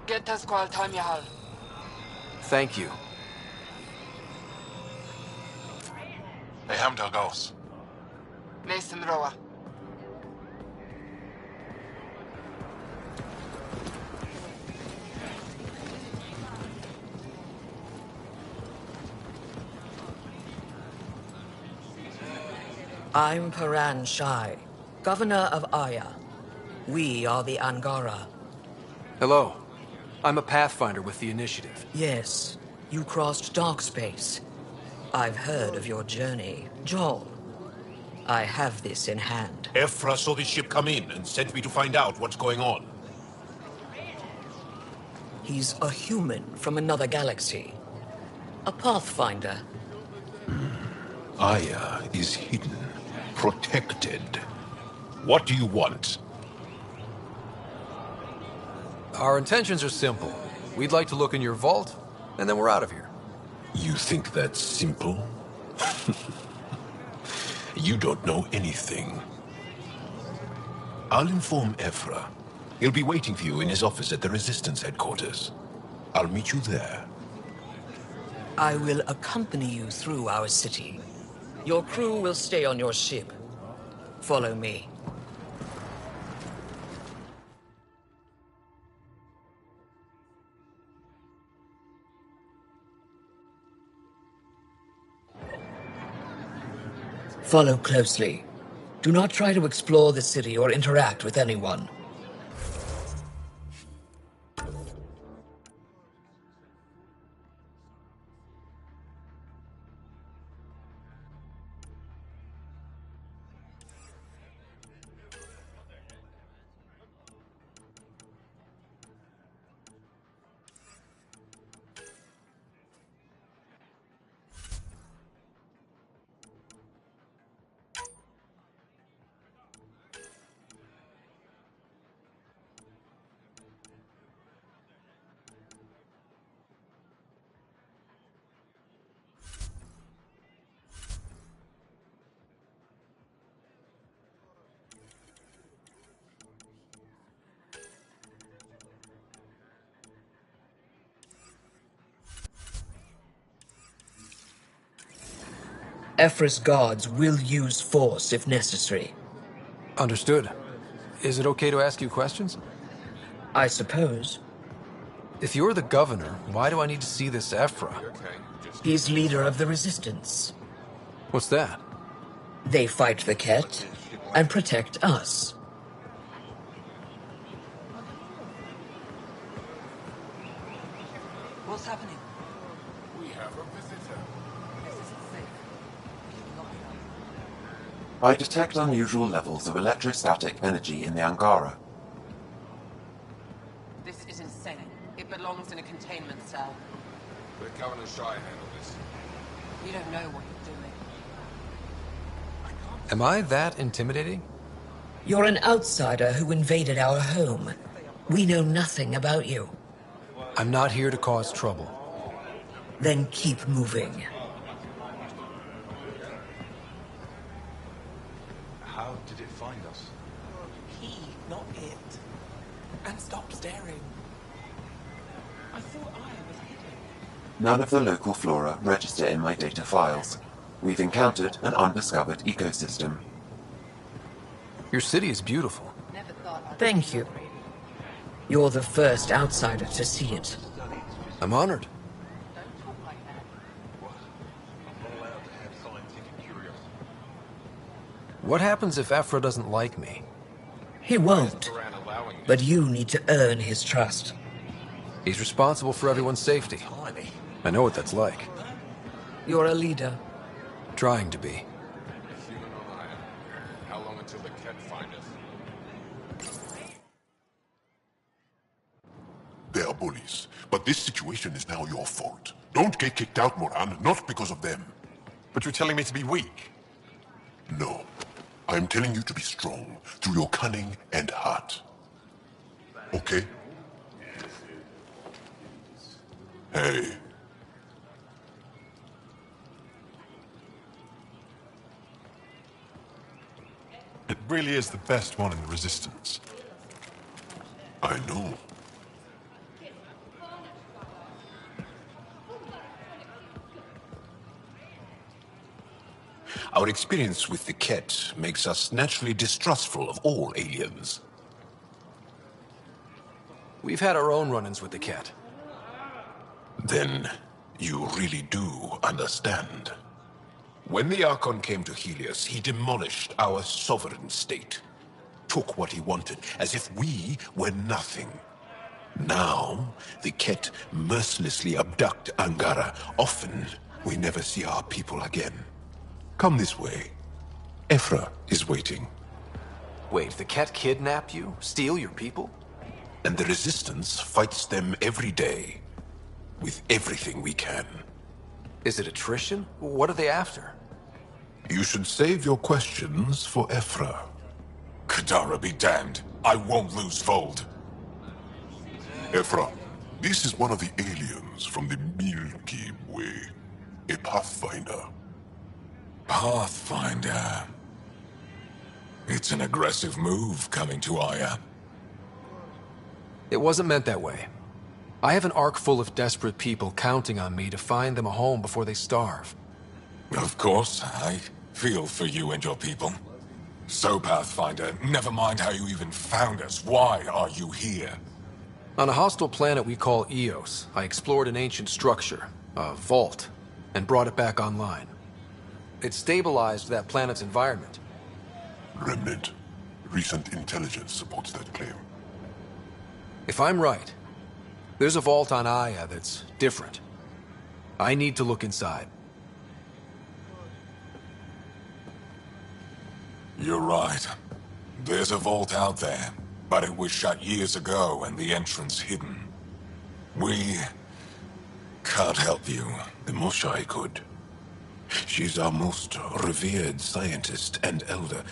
Get Tasqual Tamyahal. Thank you. Hamdel goes. Nathan Roa. I'm Paran Shai, Governor of Aya. We are the Angara. Hello. I'm a Pathfinder with the Initiative. Yes, you crossed dark space. I've heard of your journey, Joel. I have this in hand. Ephra saw this ship come in and sent me to find out what's going on. He's a human from another galaxy. A Pathfinder. Aya is hidden, protected. What do you want? Our intentions are simple. We'd like to look in your vault, and then we're out of here. You think that's simple? You don't know anything. I'll inform Ephra. He'll be waiting for you in his office at the Resistance headquarters. I'll meet you there. I will accompany you through our city. Your crew will stay on your ship. Follow me. Follow closely. Do not try to explore the city or interact with anyone. Ephra's guards will use force if necessary. Understood. Is it okay to ask you questions? I suppose. If you're the governor, why do I need to see this Ephra? He's leader of the Resistance. What's that? They fight the Ket and protect us. What's happening? We have a visitor. I detect unusual levels of electrostatic energy in the Angara. This is insane. It belongs in a containment cell. The Governor Shai handled this. You don't know what you're doing. Am I that intimidating? You're an outsider who invaded our home. We know nothing about you. I'm not here to cause trouble. Then keep moving. How did it find us? He, not it. And stop staring. I thought I was hidden. None of the local flora register in my data files. We've encountered an undiscovered ecosystem. Your city is beautiful. Thank you. You're the first outsider to see it. I'm honored. What happens if Ephra doesn't like me? He won't. But you need to earn his trust. He's responsible for everyone's safety. I know what that's like. You're a leader. Trying to be. How long until the Ket find us? They are bullies, but this situation is now your fault. Don't get kicked out, Moran, not because of them. But you're telling me to be weak? No. I am telling you to be strong through your cunning and heart. Okay? Hey. It really is the best one in the Resistance. I know. Our experience with the Ket makes us naturally distrustful of all aliens. We've had our own run-ins with the Ket. Then you really do understand. When the Archon came to Helios, he demolished our sovereign state. Took what he wanted, as if we were nothing. Now, the Ket mercilessly abduct Angara. Often, we never see our people again. Come this way. Ephra is waiting. Wait, the Ket kidnapped you? Steal your people? And the Resistance fights them every day. With everything we can. Is it attrition? What are they after? You should save your questions for Ephra. Kadara be damned. I won't lose Vold. Ephra, this is one of the aliens from the Milky Way. A Pathfinder. Pathfinder. It's an aggressive move coming to Aya. It wasn't meant that way. I have an ark full of desperate people counting on me to find them a home before they starve. Of course, I feel for you and your people. So, Pathfinder, never mind how you even found us. Why are you here? On a hostile planet we call Eos, I explored an ancient structure, a vault, and brought it back online. It stabilized that planet's environment. Remnant. Recent intelligence supports that claim. If I'm right, there's a vault on Aya that's different. I need to look inside. You're right. There's a vault out there, but it was shut years ago and the entrance hidden. We can't help you. The Moshai could. She's our most revered scientist and elder.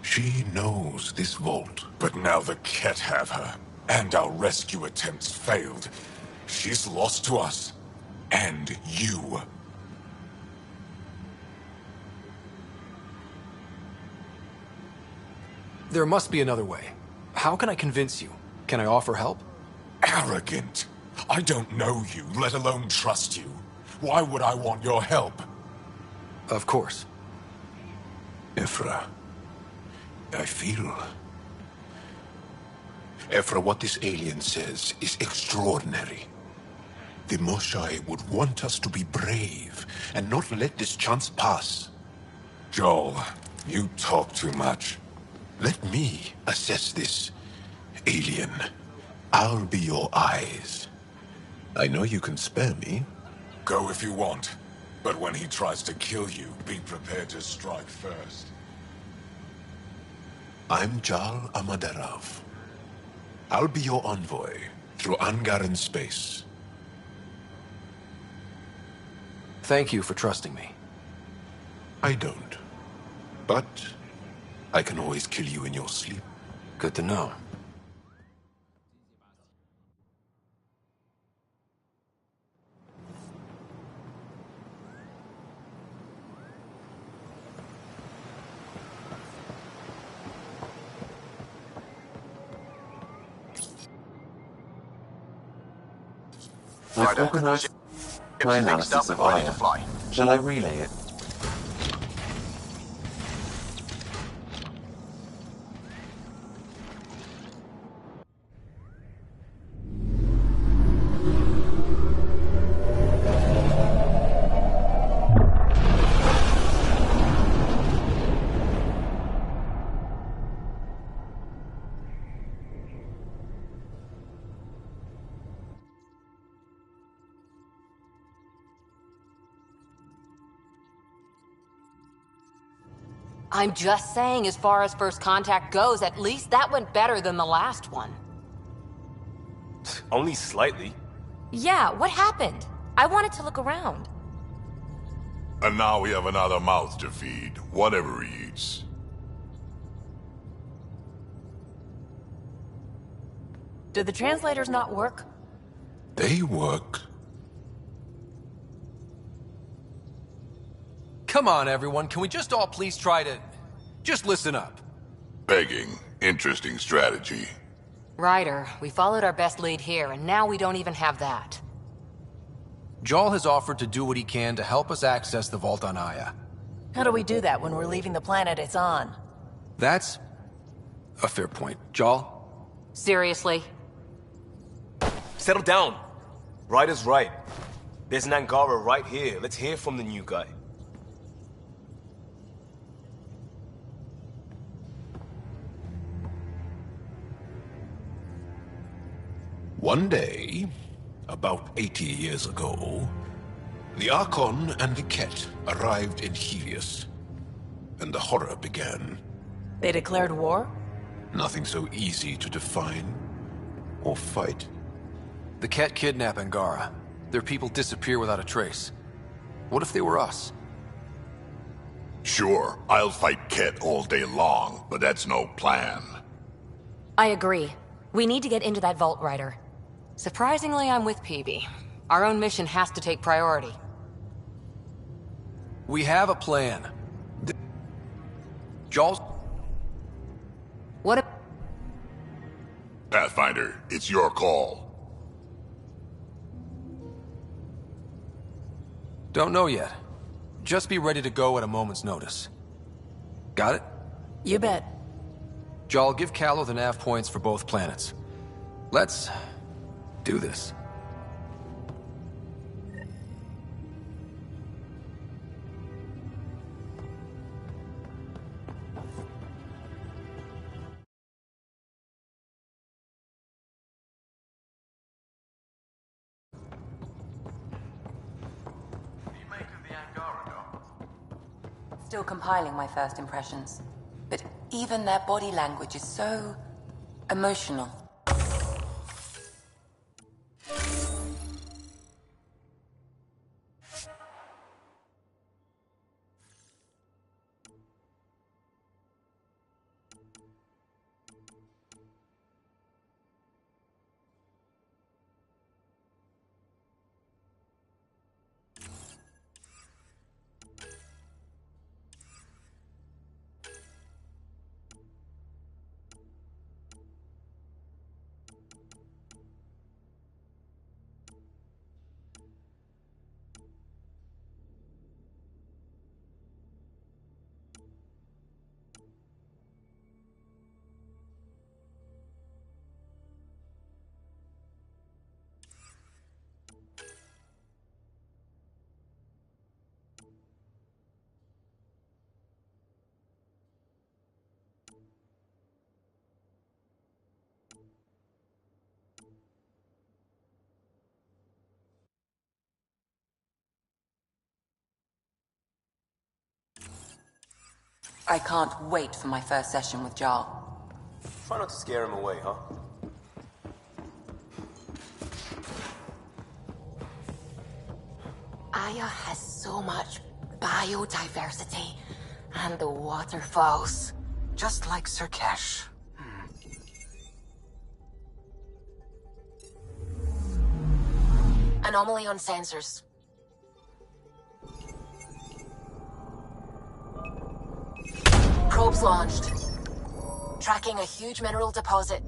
She knows this vault. But now the Ket have her, and our rescue attempts failed. She's lost to us. And you. There must be another way. How can I convince you? Can I offer help? Arrogant. I don't know you, let alone trust you. Why would I want your help? Of course. Ephra, I feel... Ephra, what this alien says is extraordinary. The Moshai would want us to be brave and not let this chance pass. Joel, you talk too much. Let me assess this, alien. I'll be your eyes. I know you can spare me. Go if you want. But when he tries to kill you, be prepared to strike first. I'm Jal Amaderav. I'll be your envoy through Angaran space. Thank you for trusting me. I don't. But I can always kill you in your sleep. Good to know. I've organized my analysis of Aya. Shall I relay it? I'm just saying, as far as first contact goes, at least that went better than the last one. Only slightly. Yeah, what happened? I wanted to look around. And now we have another mouth to feed, whatever he eats. Did the translators not work? They work. Come on, everyone. Can we just all please try to... just listen up? Begging. Interesting strategy. Ryder, we followed our best lead here, and now we don't even have that. Jal has offered to do what he can to help us access the vault on Aya. How do we do that when we're leaving the planet it's on? That's a fair point. Jal? Seriously? Settle down. Ryder's right. There's an Angara right here. Let's hear from the new guy. One day, about 80 years ago, the Archon and the Ket arrived in Helios, and the horror began. They declared war? Nothing so easy to define or fight. The Ket kidnap Angara. Their people disappear without a trace. What if they were us? Sure, I'll fight Ket all day long, but that's no plan. I agree. We need to get into that Vault Rider. Surprisingly, I'm with PB. Our own mission has to take priority. We have a plan. Jaws? What if... Pathfinder, it's your call. Don't know yet. Just be ready to go at a moment's notice. Got it? You bet. Jal, give Callow the nav points for both planets. Let's do this. Still compiling my first impressions. But even their body language is so... emotional. I can't wait for my first session with Jarl. Try not to scare him away, huh? Aya has so much biodiversity, and the waterfalls. Just like Sirkesh. Anomaly on sensors. Probes launched. Tracking a huge mineral deposit.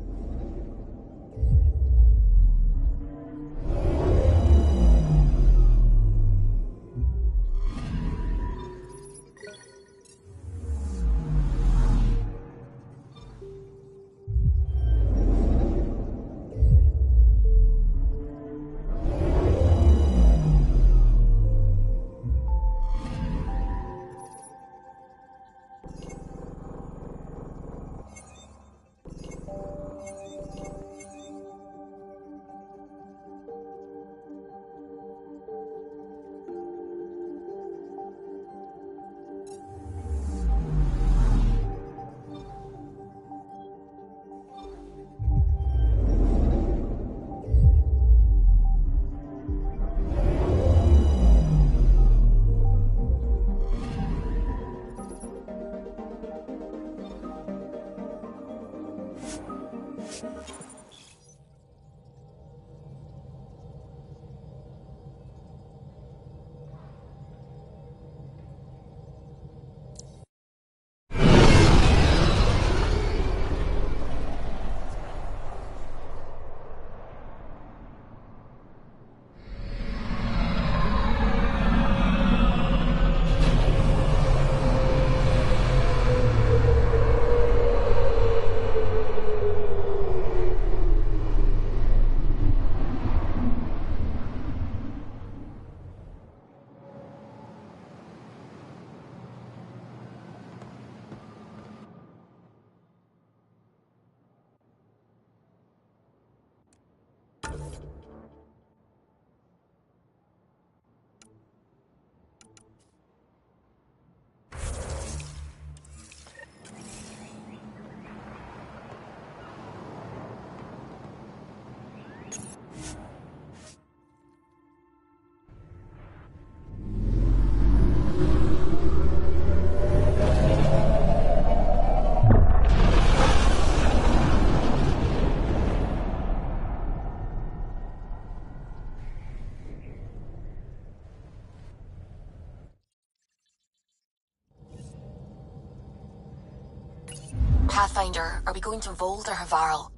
Pathfinder, are we going to Vold or Havarl?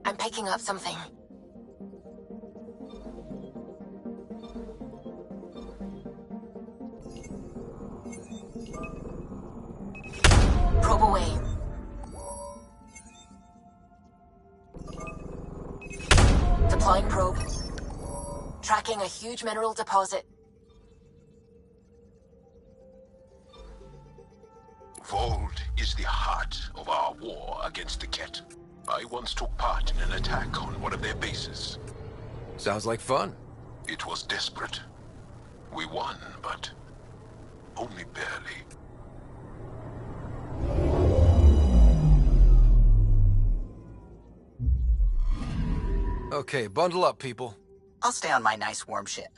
I'm picking up something. Probe away. Tracking a huge mineral deposit. Vold is the heart of our war against the Ket. I once took part in an attack on one of their bases. Sounds like fun. It was desperate. We won, but only barely. Okay, bundle up, people. I'll stay on my nice warm ship.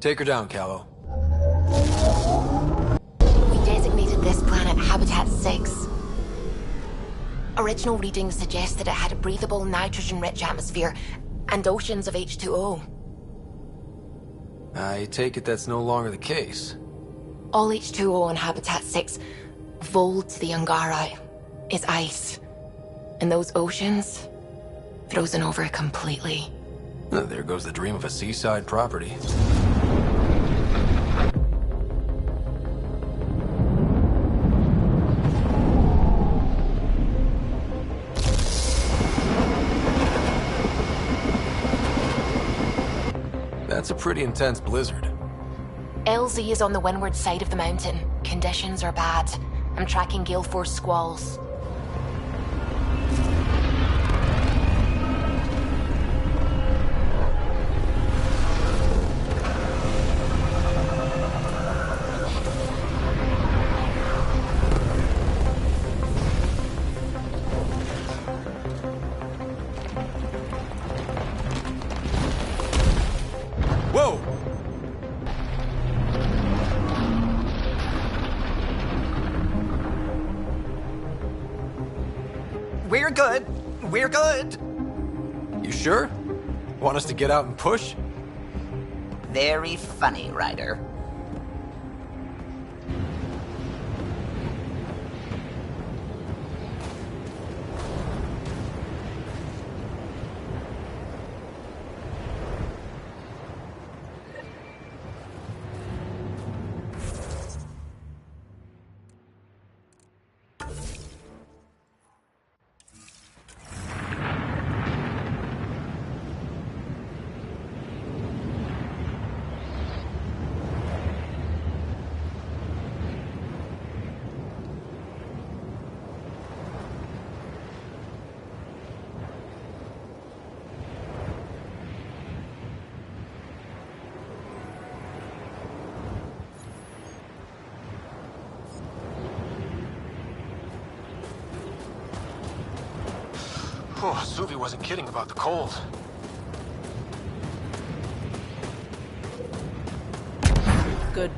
Take her down, Callow. We designated this planet Habitat 6. Original readings suggested it had a breathable, nitrogen-rich atmosphere and oceans of H2O. I take it that's no longer the case. All H2O on Habitat 6, Vold to the Angara, is ice. And those oceans, frozen over completely. There goes the dream of a seaside property. That's a pretty intense blizzard. LZ is on the windward side of the mountain. Conditions are bad. I'm tracking gale force squalls. We're good. We're good. You sure? Want us to get out and push? Very funny, Ryder. Oh, Suvi wasn't kidding about the cold. Good.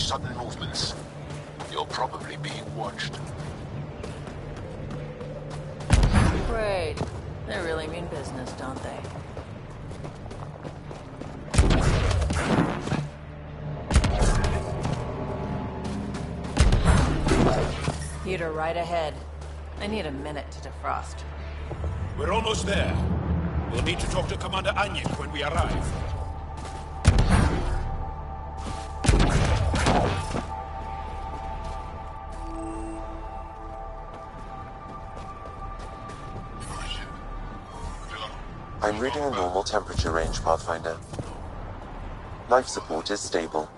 sudden movements. You're probably being watched. Great. They really mean business, don't they? Heater right ahead. I need a minute to defrost. We're almost there. We'll need to talk to Commander Anyik when we arrive. I'm reading a normal temperature range, Pathfinder. Life support is stable.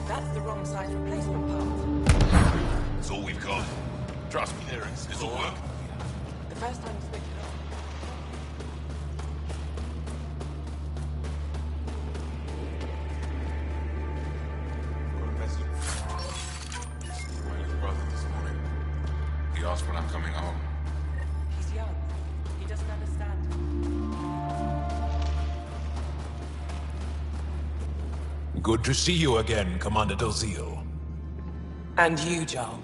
That's the wrong size replacement part. That's all we've got. Trust me, this'll work. The first time you picked it up. My brother this morning. He asked when I'm coming home. He's young. He doesn't understand. Good to see you again, Commander Dozil. And you, Joel.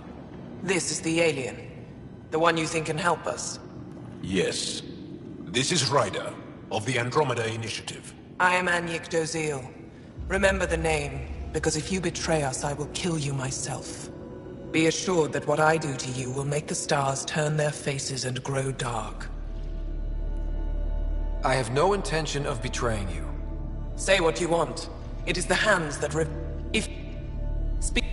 This is the alien. The one you think can help us. Yes. This is Ryder, of the Andromeda Initiative. I am Anyik Dozil. Remember the name, because if you betray us, I will kill you myself. Be assured that what I do to you will make the stars turn their faces and grow dark. I have no intention of betraying you. Say what you want. It is the hands that if... Speak...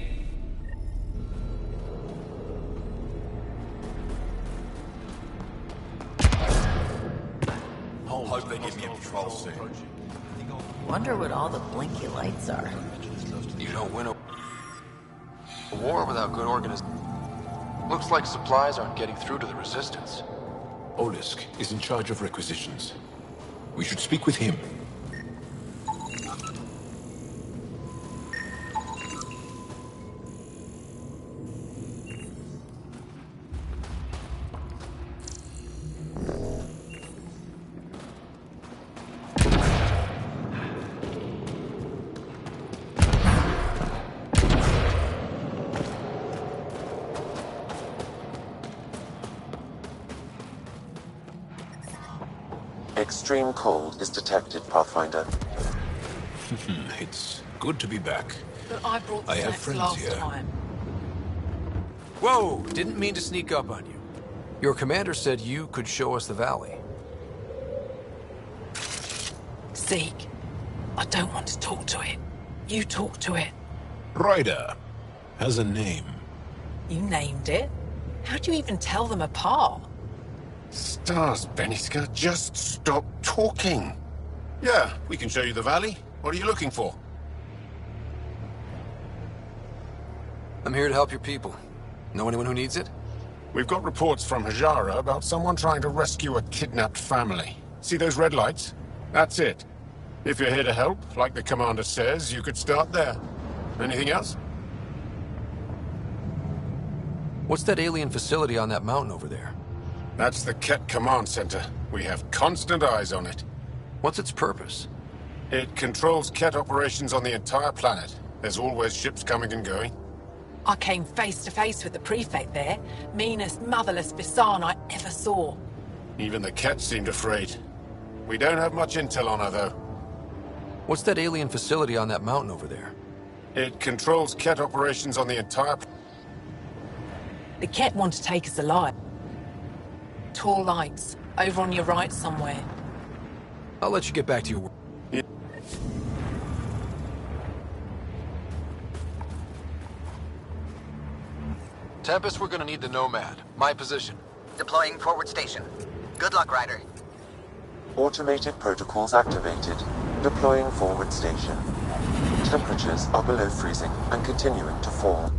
Hope they give me a patrol soon. Wonder what all the blinky lights are. You don't win a war without good organization. Looks like supplies aren't getting through to the Resistance. Olisk is in charge of requisitions. We should speak with him. Extreme cold is detected, Pathfinder. It's good to be back. But I brought I have snacks friends last here. time. Whoa! Didn't mean to sneak up on you. Your commander said you could show us the valley. Zeke, I don't want to talk to it. You talk to it. Ryder has a name. You named it? How do you even tell them apart? Stars, Beniska, just stop talking. Yeah, we can show you the valley. What are you looking for? I'm here to help your people. Know anyone who needs it? We've got reports from Hajara about someone trying to rescue a kidnapped family. See those red lights? That's it. If you're here to help, like the commander says, you could start there. Anything else? What's that alien facility on that mountain over there? That's the Ket Command Center. We have constant eyes on it. What's its purpose? It controls Ket operations on the entire planet. There's always ships coming and going. I came face to face with the prefect there. Meanest, motherless Bisan I ever saw. Even the Ket seemed afraid. We don't have much intel on her, though. What's that alien facility on that mountain over there? It controls Ket operations on the entire... The Ket want to take us alive. Tall lights, over on your right somewhere. I'll let you get back to your work. Tempest, we're gonna need the Nomad. My position. Deploying forward station. Good luck, Ryder. Automated protocols activated. Deploying forward station. Temperatures are below freezing and continuing to fall.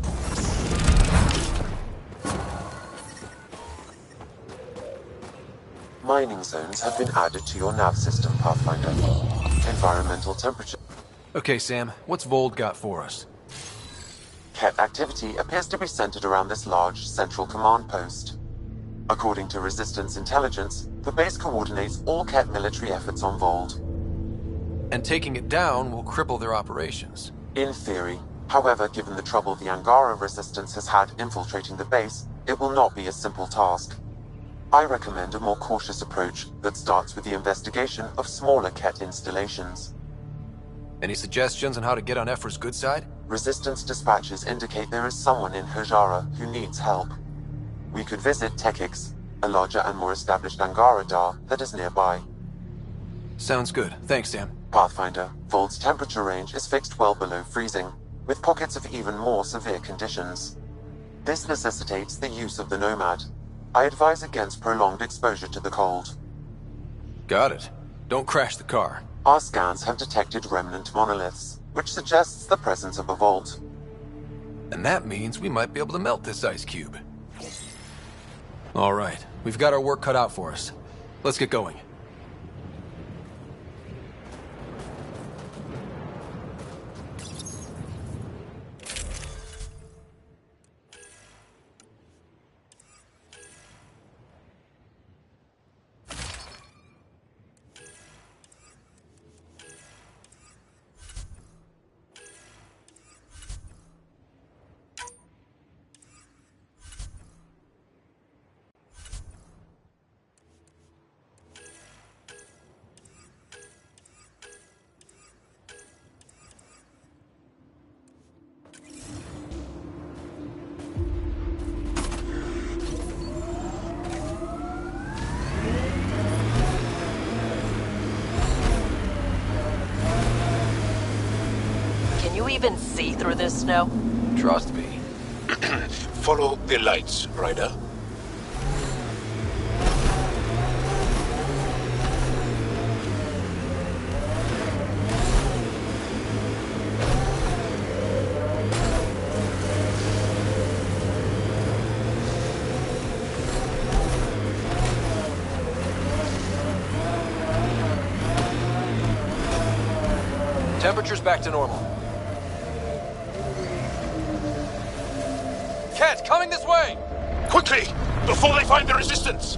Mining zones have been added to your nav system, Pathfinder. Environmental temperature. Okay, Sam, what's Vold got for us? Ket activity appears to be centered around this large central command post. According to Resistance intelligence, the base coordinates all Ket military efforts on Vold. And taking it down will cripple their operations. In theory. However, given the trouble the Angara Resistance has had infiltrating the base, it will not be a simple task. I recommend a more cautious approach that starts with the investigation of smaller Ket installations. Any suggestions on how to get on Ephra's good side? Resistance dispatches indicate there is someone in Hajara who needs help. We could visit Tekix, a larger and more established Angara Dar that is nearby. Sounds good. Thanks, Sam. Pathfinder, Vold's temperature range is fixed well below freezing, with pockets of even more severe conditions. This necessitates the use of the Nomad. I advise against prolonged exposure to the cold. Got it. Don't crash the car. Our scans have detected remnant monoliths, which suggests the presence of a vault. And that means we might be able to melt this ice cube. All right, we've got our work cut out for us. Let's get going. Even see through this snow? Trust me. Follow the lights, Ryder. Temperature's back to normal. Ket, coming this way! Quickly! Before they find the resistance!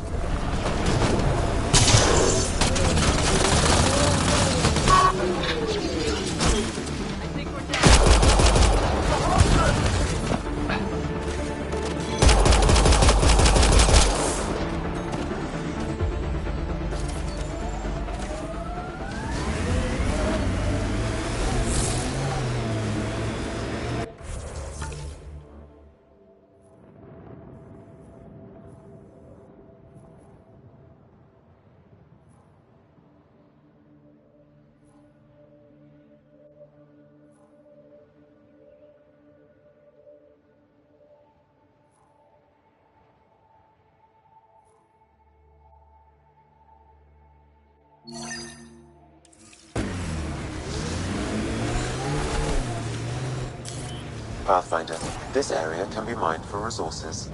Pathfinder, this area can be mined for resources.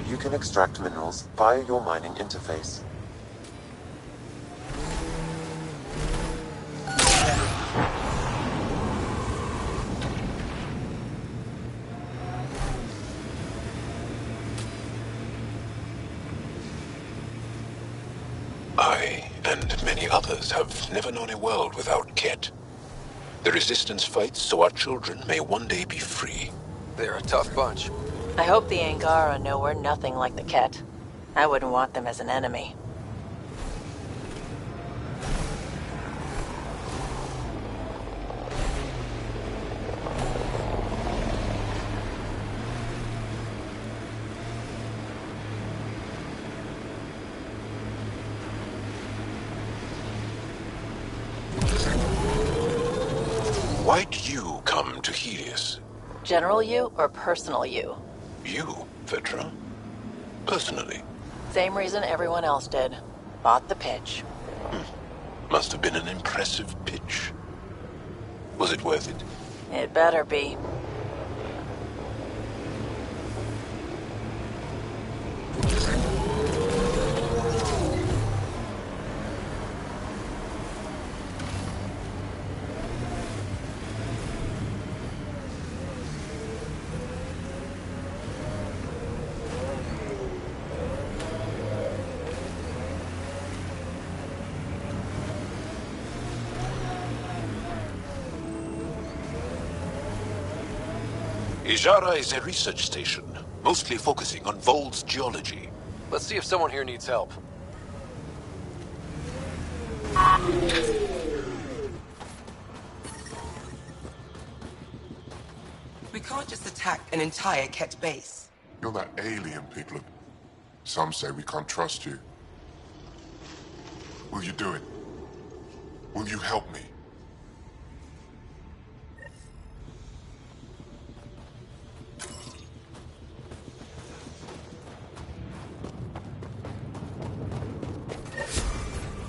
You can extract minerals via your mining interface. I, and many others, have never known a world without Ket. The Resistance fights so our children may one day be free. They're a tough bunch. I hope the Angara know we're nothing like the Ket. I wouldn't want them as an enemy. Why'd you come to Helios? General you or personal you? You, Vetra? Personally. Same reason everyone else did. Bought the pitch. Must have been an impressive pitch. Was it worth it? It better be. Ijara is a research station, mostly focusing on Vold's geology. Let's see if someone here needs help. We can't just attack an entire Ket base. You're that alien people. Some say we can't trust you. Will you do it? Will you help me?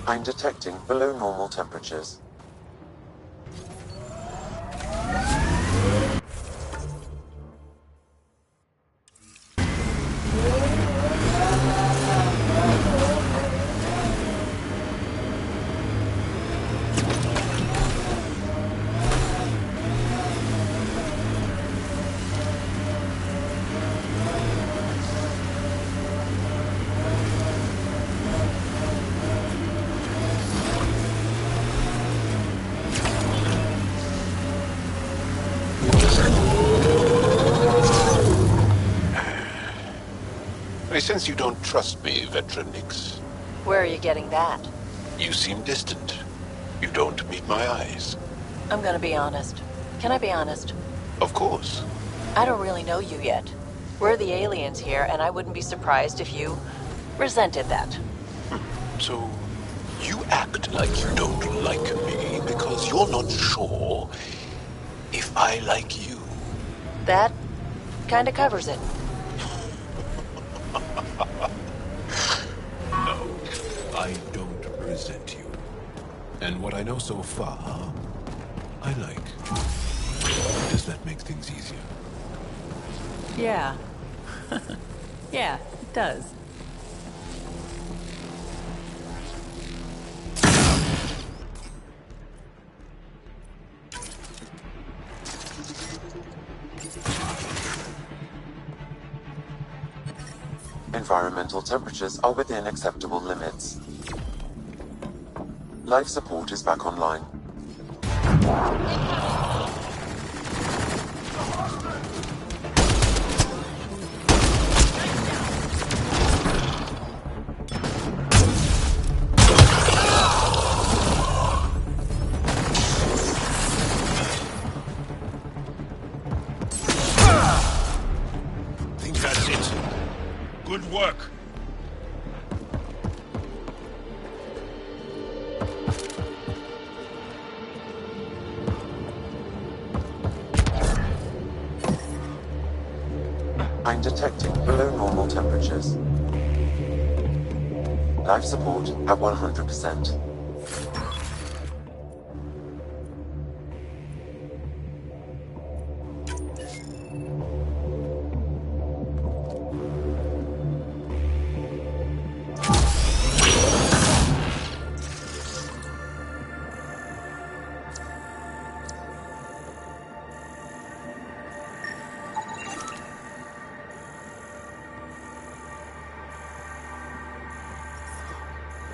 I'm detecting below normal temperatures. I sense you don't trust me, Veteran Nix. Where are you getting that? You seem distant. You don't meet my eyes. I'm gonna be honest. Can I be honest? Of course. I don't really know you yet. We're the aliens here, and I wouldn't be surprised if you resented that. So, you act like you don't like me because you're not sure if I like you. That kinda covers it. No, I don't resent you. And what I know so far, I like. Does that make things easier? Yeah. Yeah, it does. Environmental temperatures are within acceptable limits. Life support is back online. Think that's it. Good work. I'm detecting below normal temperatures. Life support at 100%.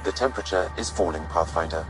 The temperature is falling, Pathfinder.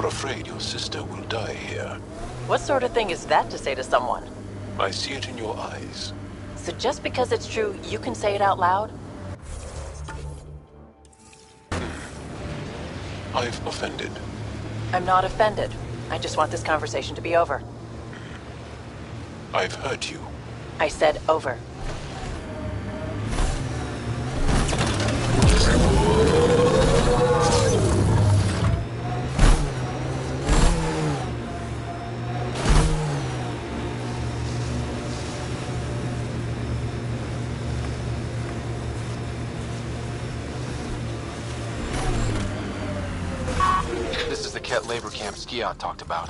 Afraid your sister will die here. What sort of thing is that to say to someone? I see it in your eyes. So just because it's true, you can say it out loud? I've offended. I'm not offended. I just want this conversation to be over. I've hurt you. I said over. This is the Ket labor camp Skiot talked about.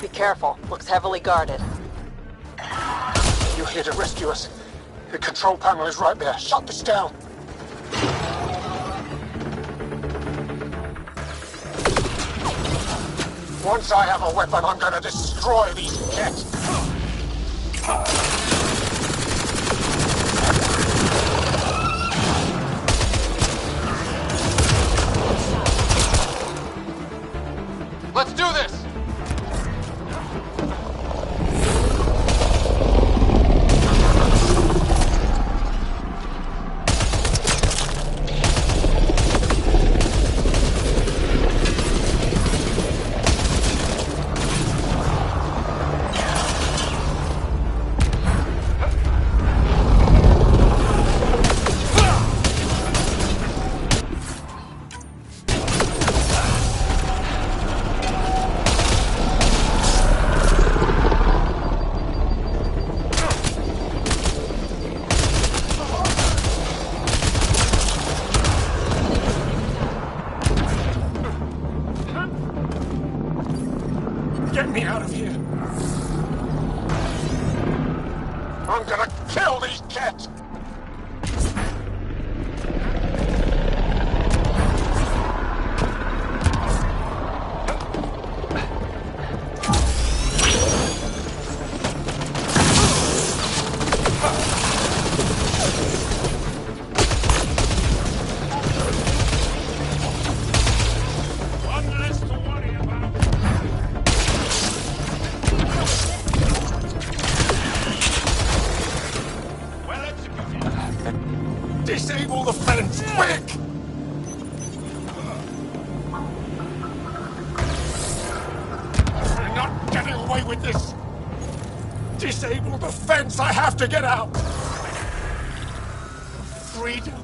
Be careful. Looks heavily guarded. You're here to rescue us. The control panel is right there. Shut this down. Once I have a weapon, I'm gonna destroy these Ket. Let's do this! Get me out of here. I'm gonna kill these Ket. Disable the fence, quick! I'm not getting away with this! Disable the fence, I have to get out! Freedom.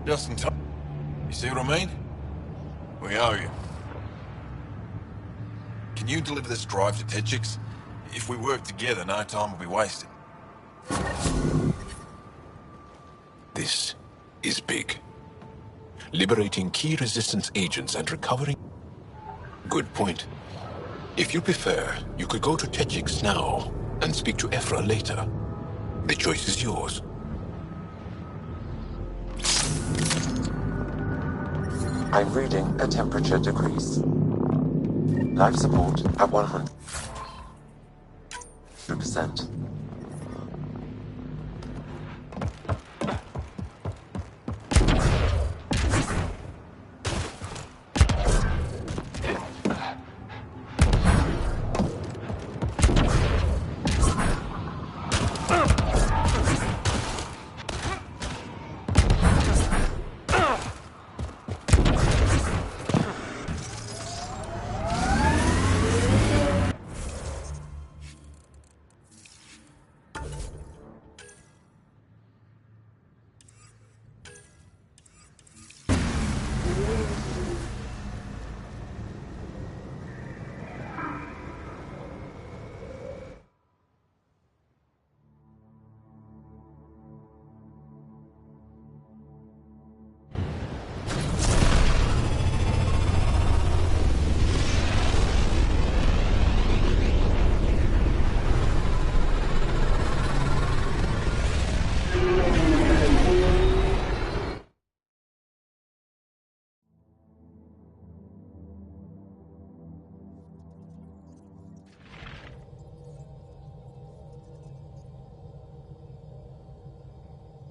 Just in time. You see what I mean? We owe you. Can you deliver this drive to Techix? If we work together, no time will be wasted. This is big. Liberating key resistance agents and recovering... Good point. If you prefer, you could go to Techix now and speak to Ephra later. The choice is yours. I'm reading a temperature decrease. Life support at 100%.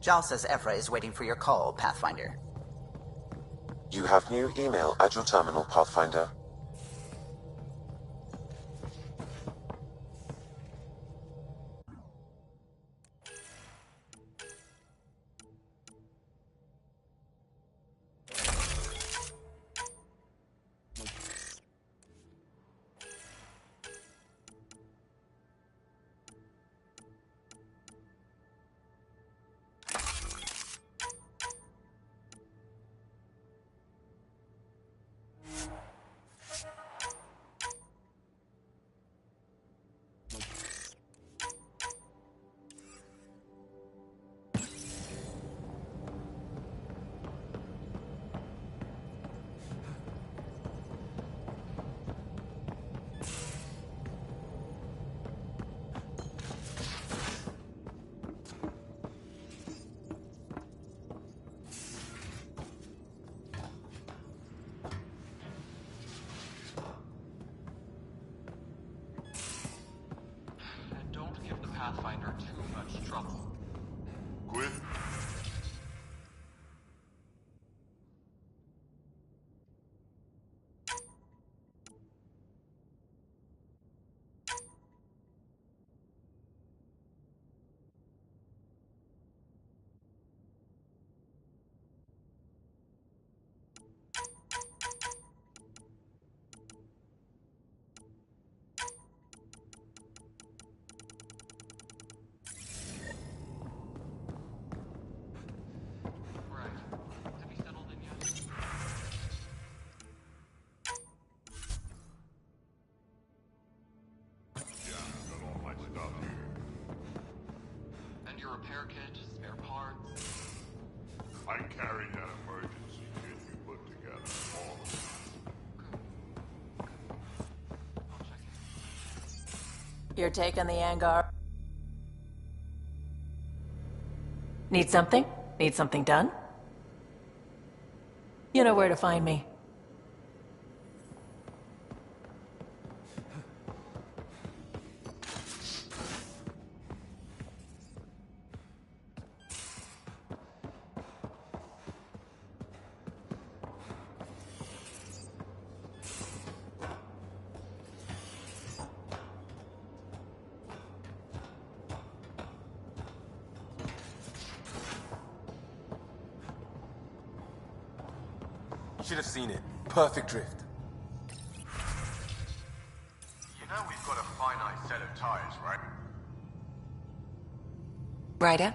Jal says Evra is waiting for your call, Pathfinder. You have new email at your terminal, Pathfinder. Pathfinder too much trouble. Quit. Repair kit, spare parts. I carried that emergency kit you put together. All of it. You're taking the Angar. Need something? Need something done? You know where to find me. Should have seen it. Perfect drift. You know we've got a finite set of tires, right? Ryder?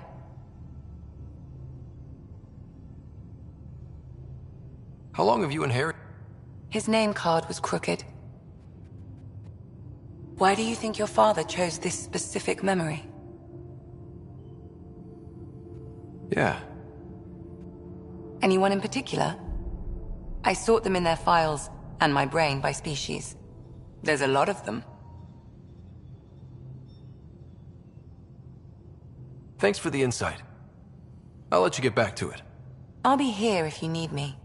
How long have you inherited? His name card was crooked. Why do you think your father chose this specific memory? Yeah. Anyone in particular? I sort them in their files, and my brain by species. There's a lot of them. Thanks for the insight. I'll let you get back to it. I'll be here if you need me.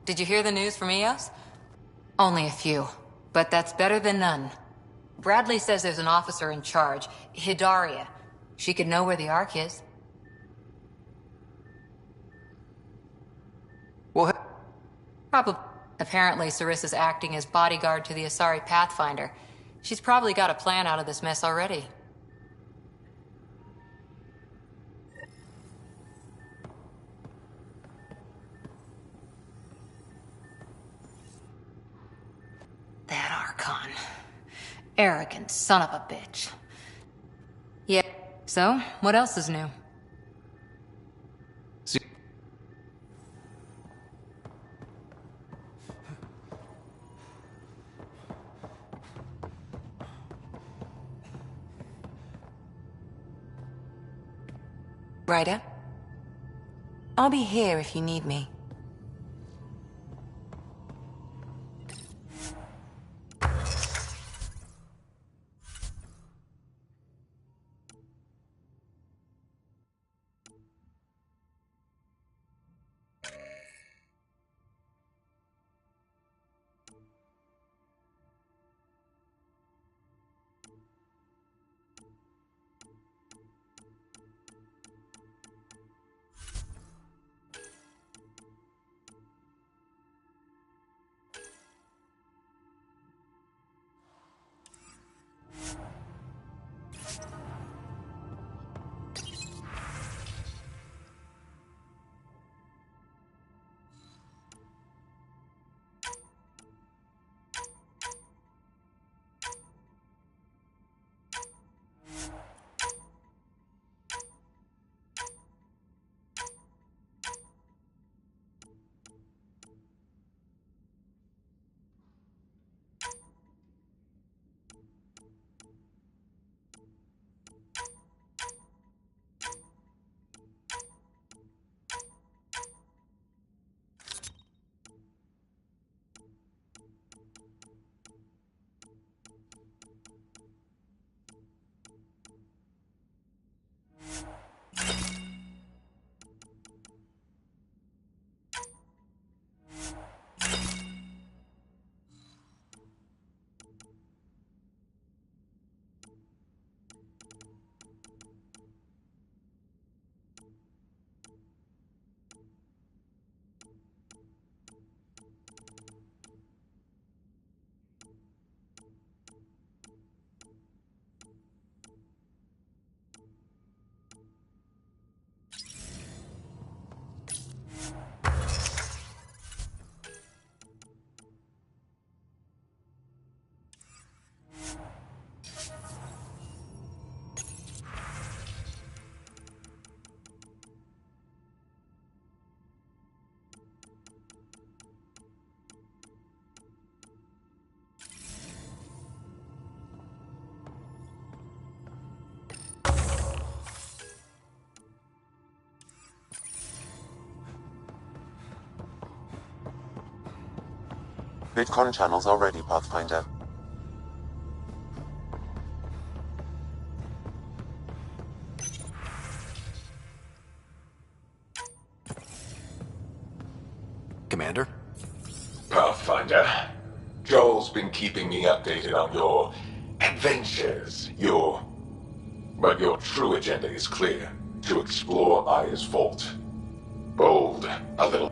Did you hear the news from EOS? Only a few, but that's better than none. Bradley says there's an officer in charge, Hidaria. She could know where the Ark is. Well, probably. Apparently, Sarissa's acting as bodyguard to the Asari Pathfinder. She's probably got a plan out of this mess already. That Archon. Arrogant son of a bitch. Yeah, so, what else is new? Ryder? I'll be here if you need me. VidCon channels are ready, Pathfinder. Commander? Pathfinder, Joel's been keeping me updated on your adventures, But your true agenda is clear. To explore Aya's vault. Bold, a little...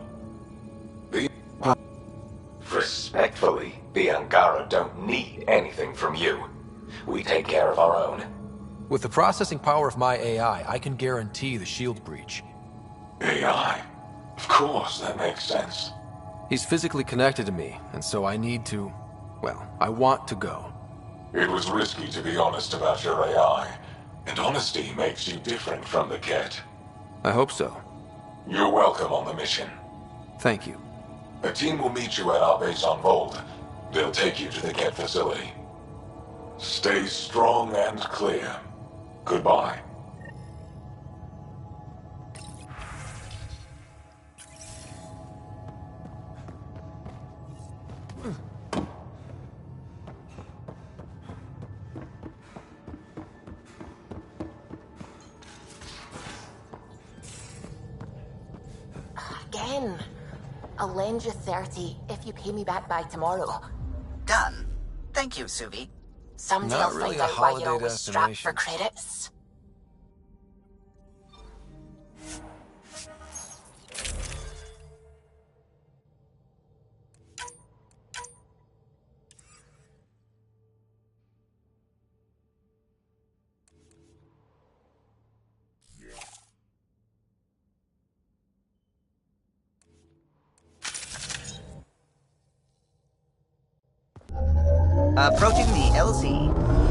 Respectfully, the Angara don't need anything from you. We take care of our own. With the processing power of my AI, I can guarantee the shield breach. AI? Of course, that makes sense. He's physically connected to me, and so I need to... well, I want to go. It was risky to be honest about your AI, and honesty makes you different from the Ket. I hope so. You're welcome on the mission. Thank you. A team will meet you at our base on Vold. They'll take you to the Ket facility. Stay strong and clear. Goodbye. Again. I'll lend you 30 if you pay me back by tomorrow. Done. Thank you, Suvi. Someday Not I'll really find a out why holiday you're always strapped for destination. credits. Approaching the LZ.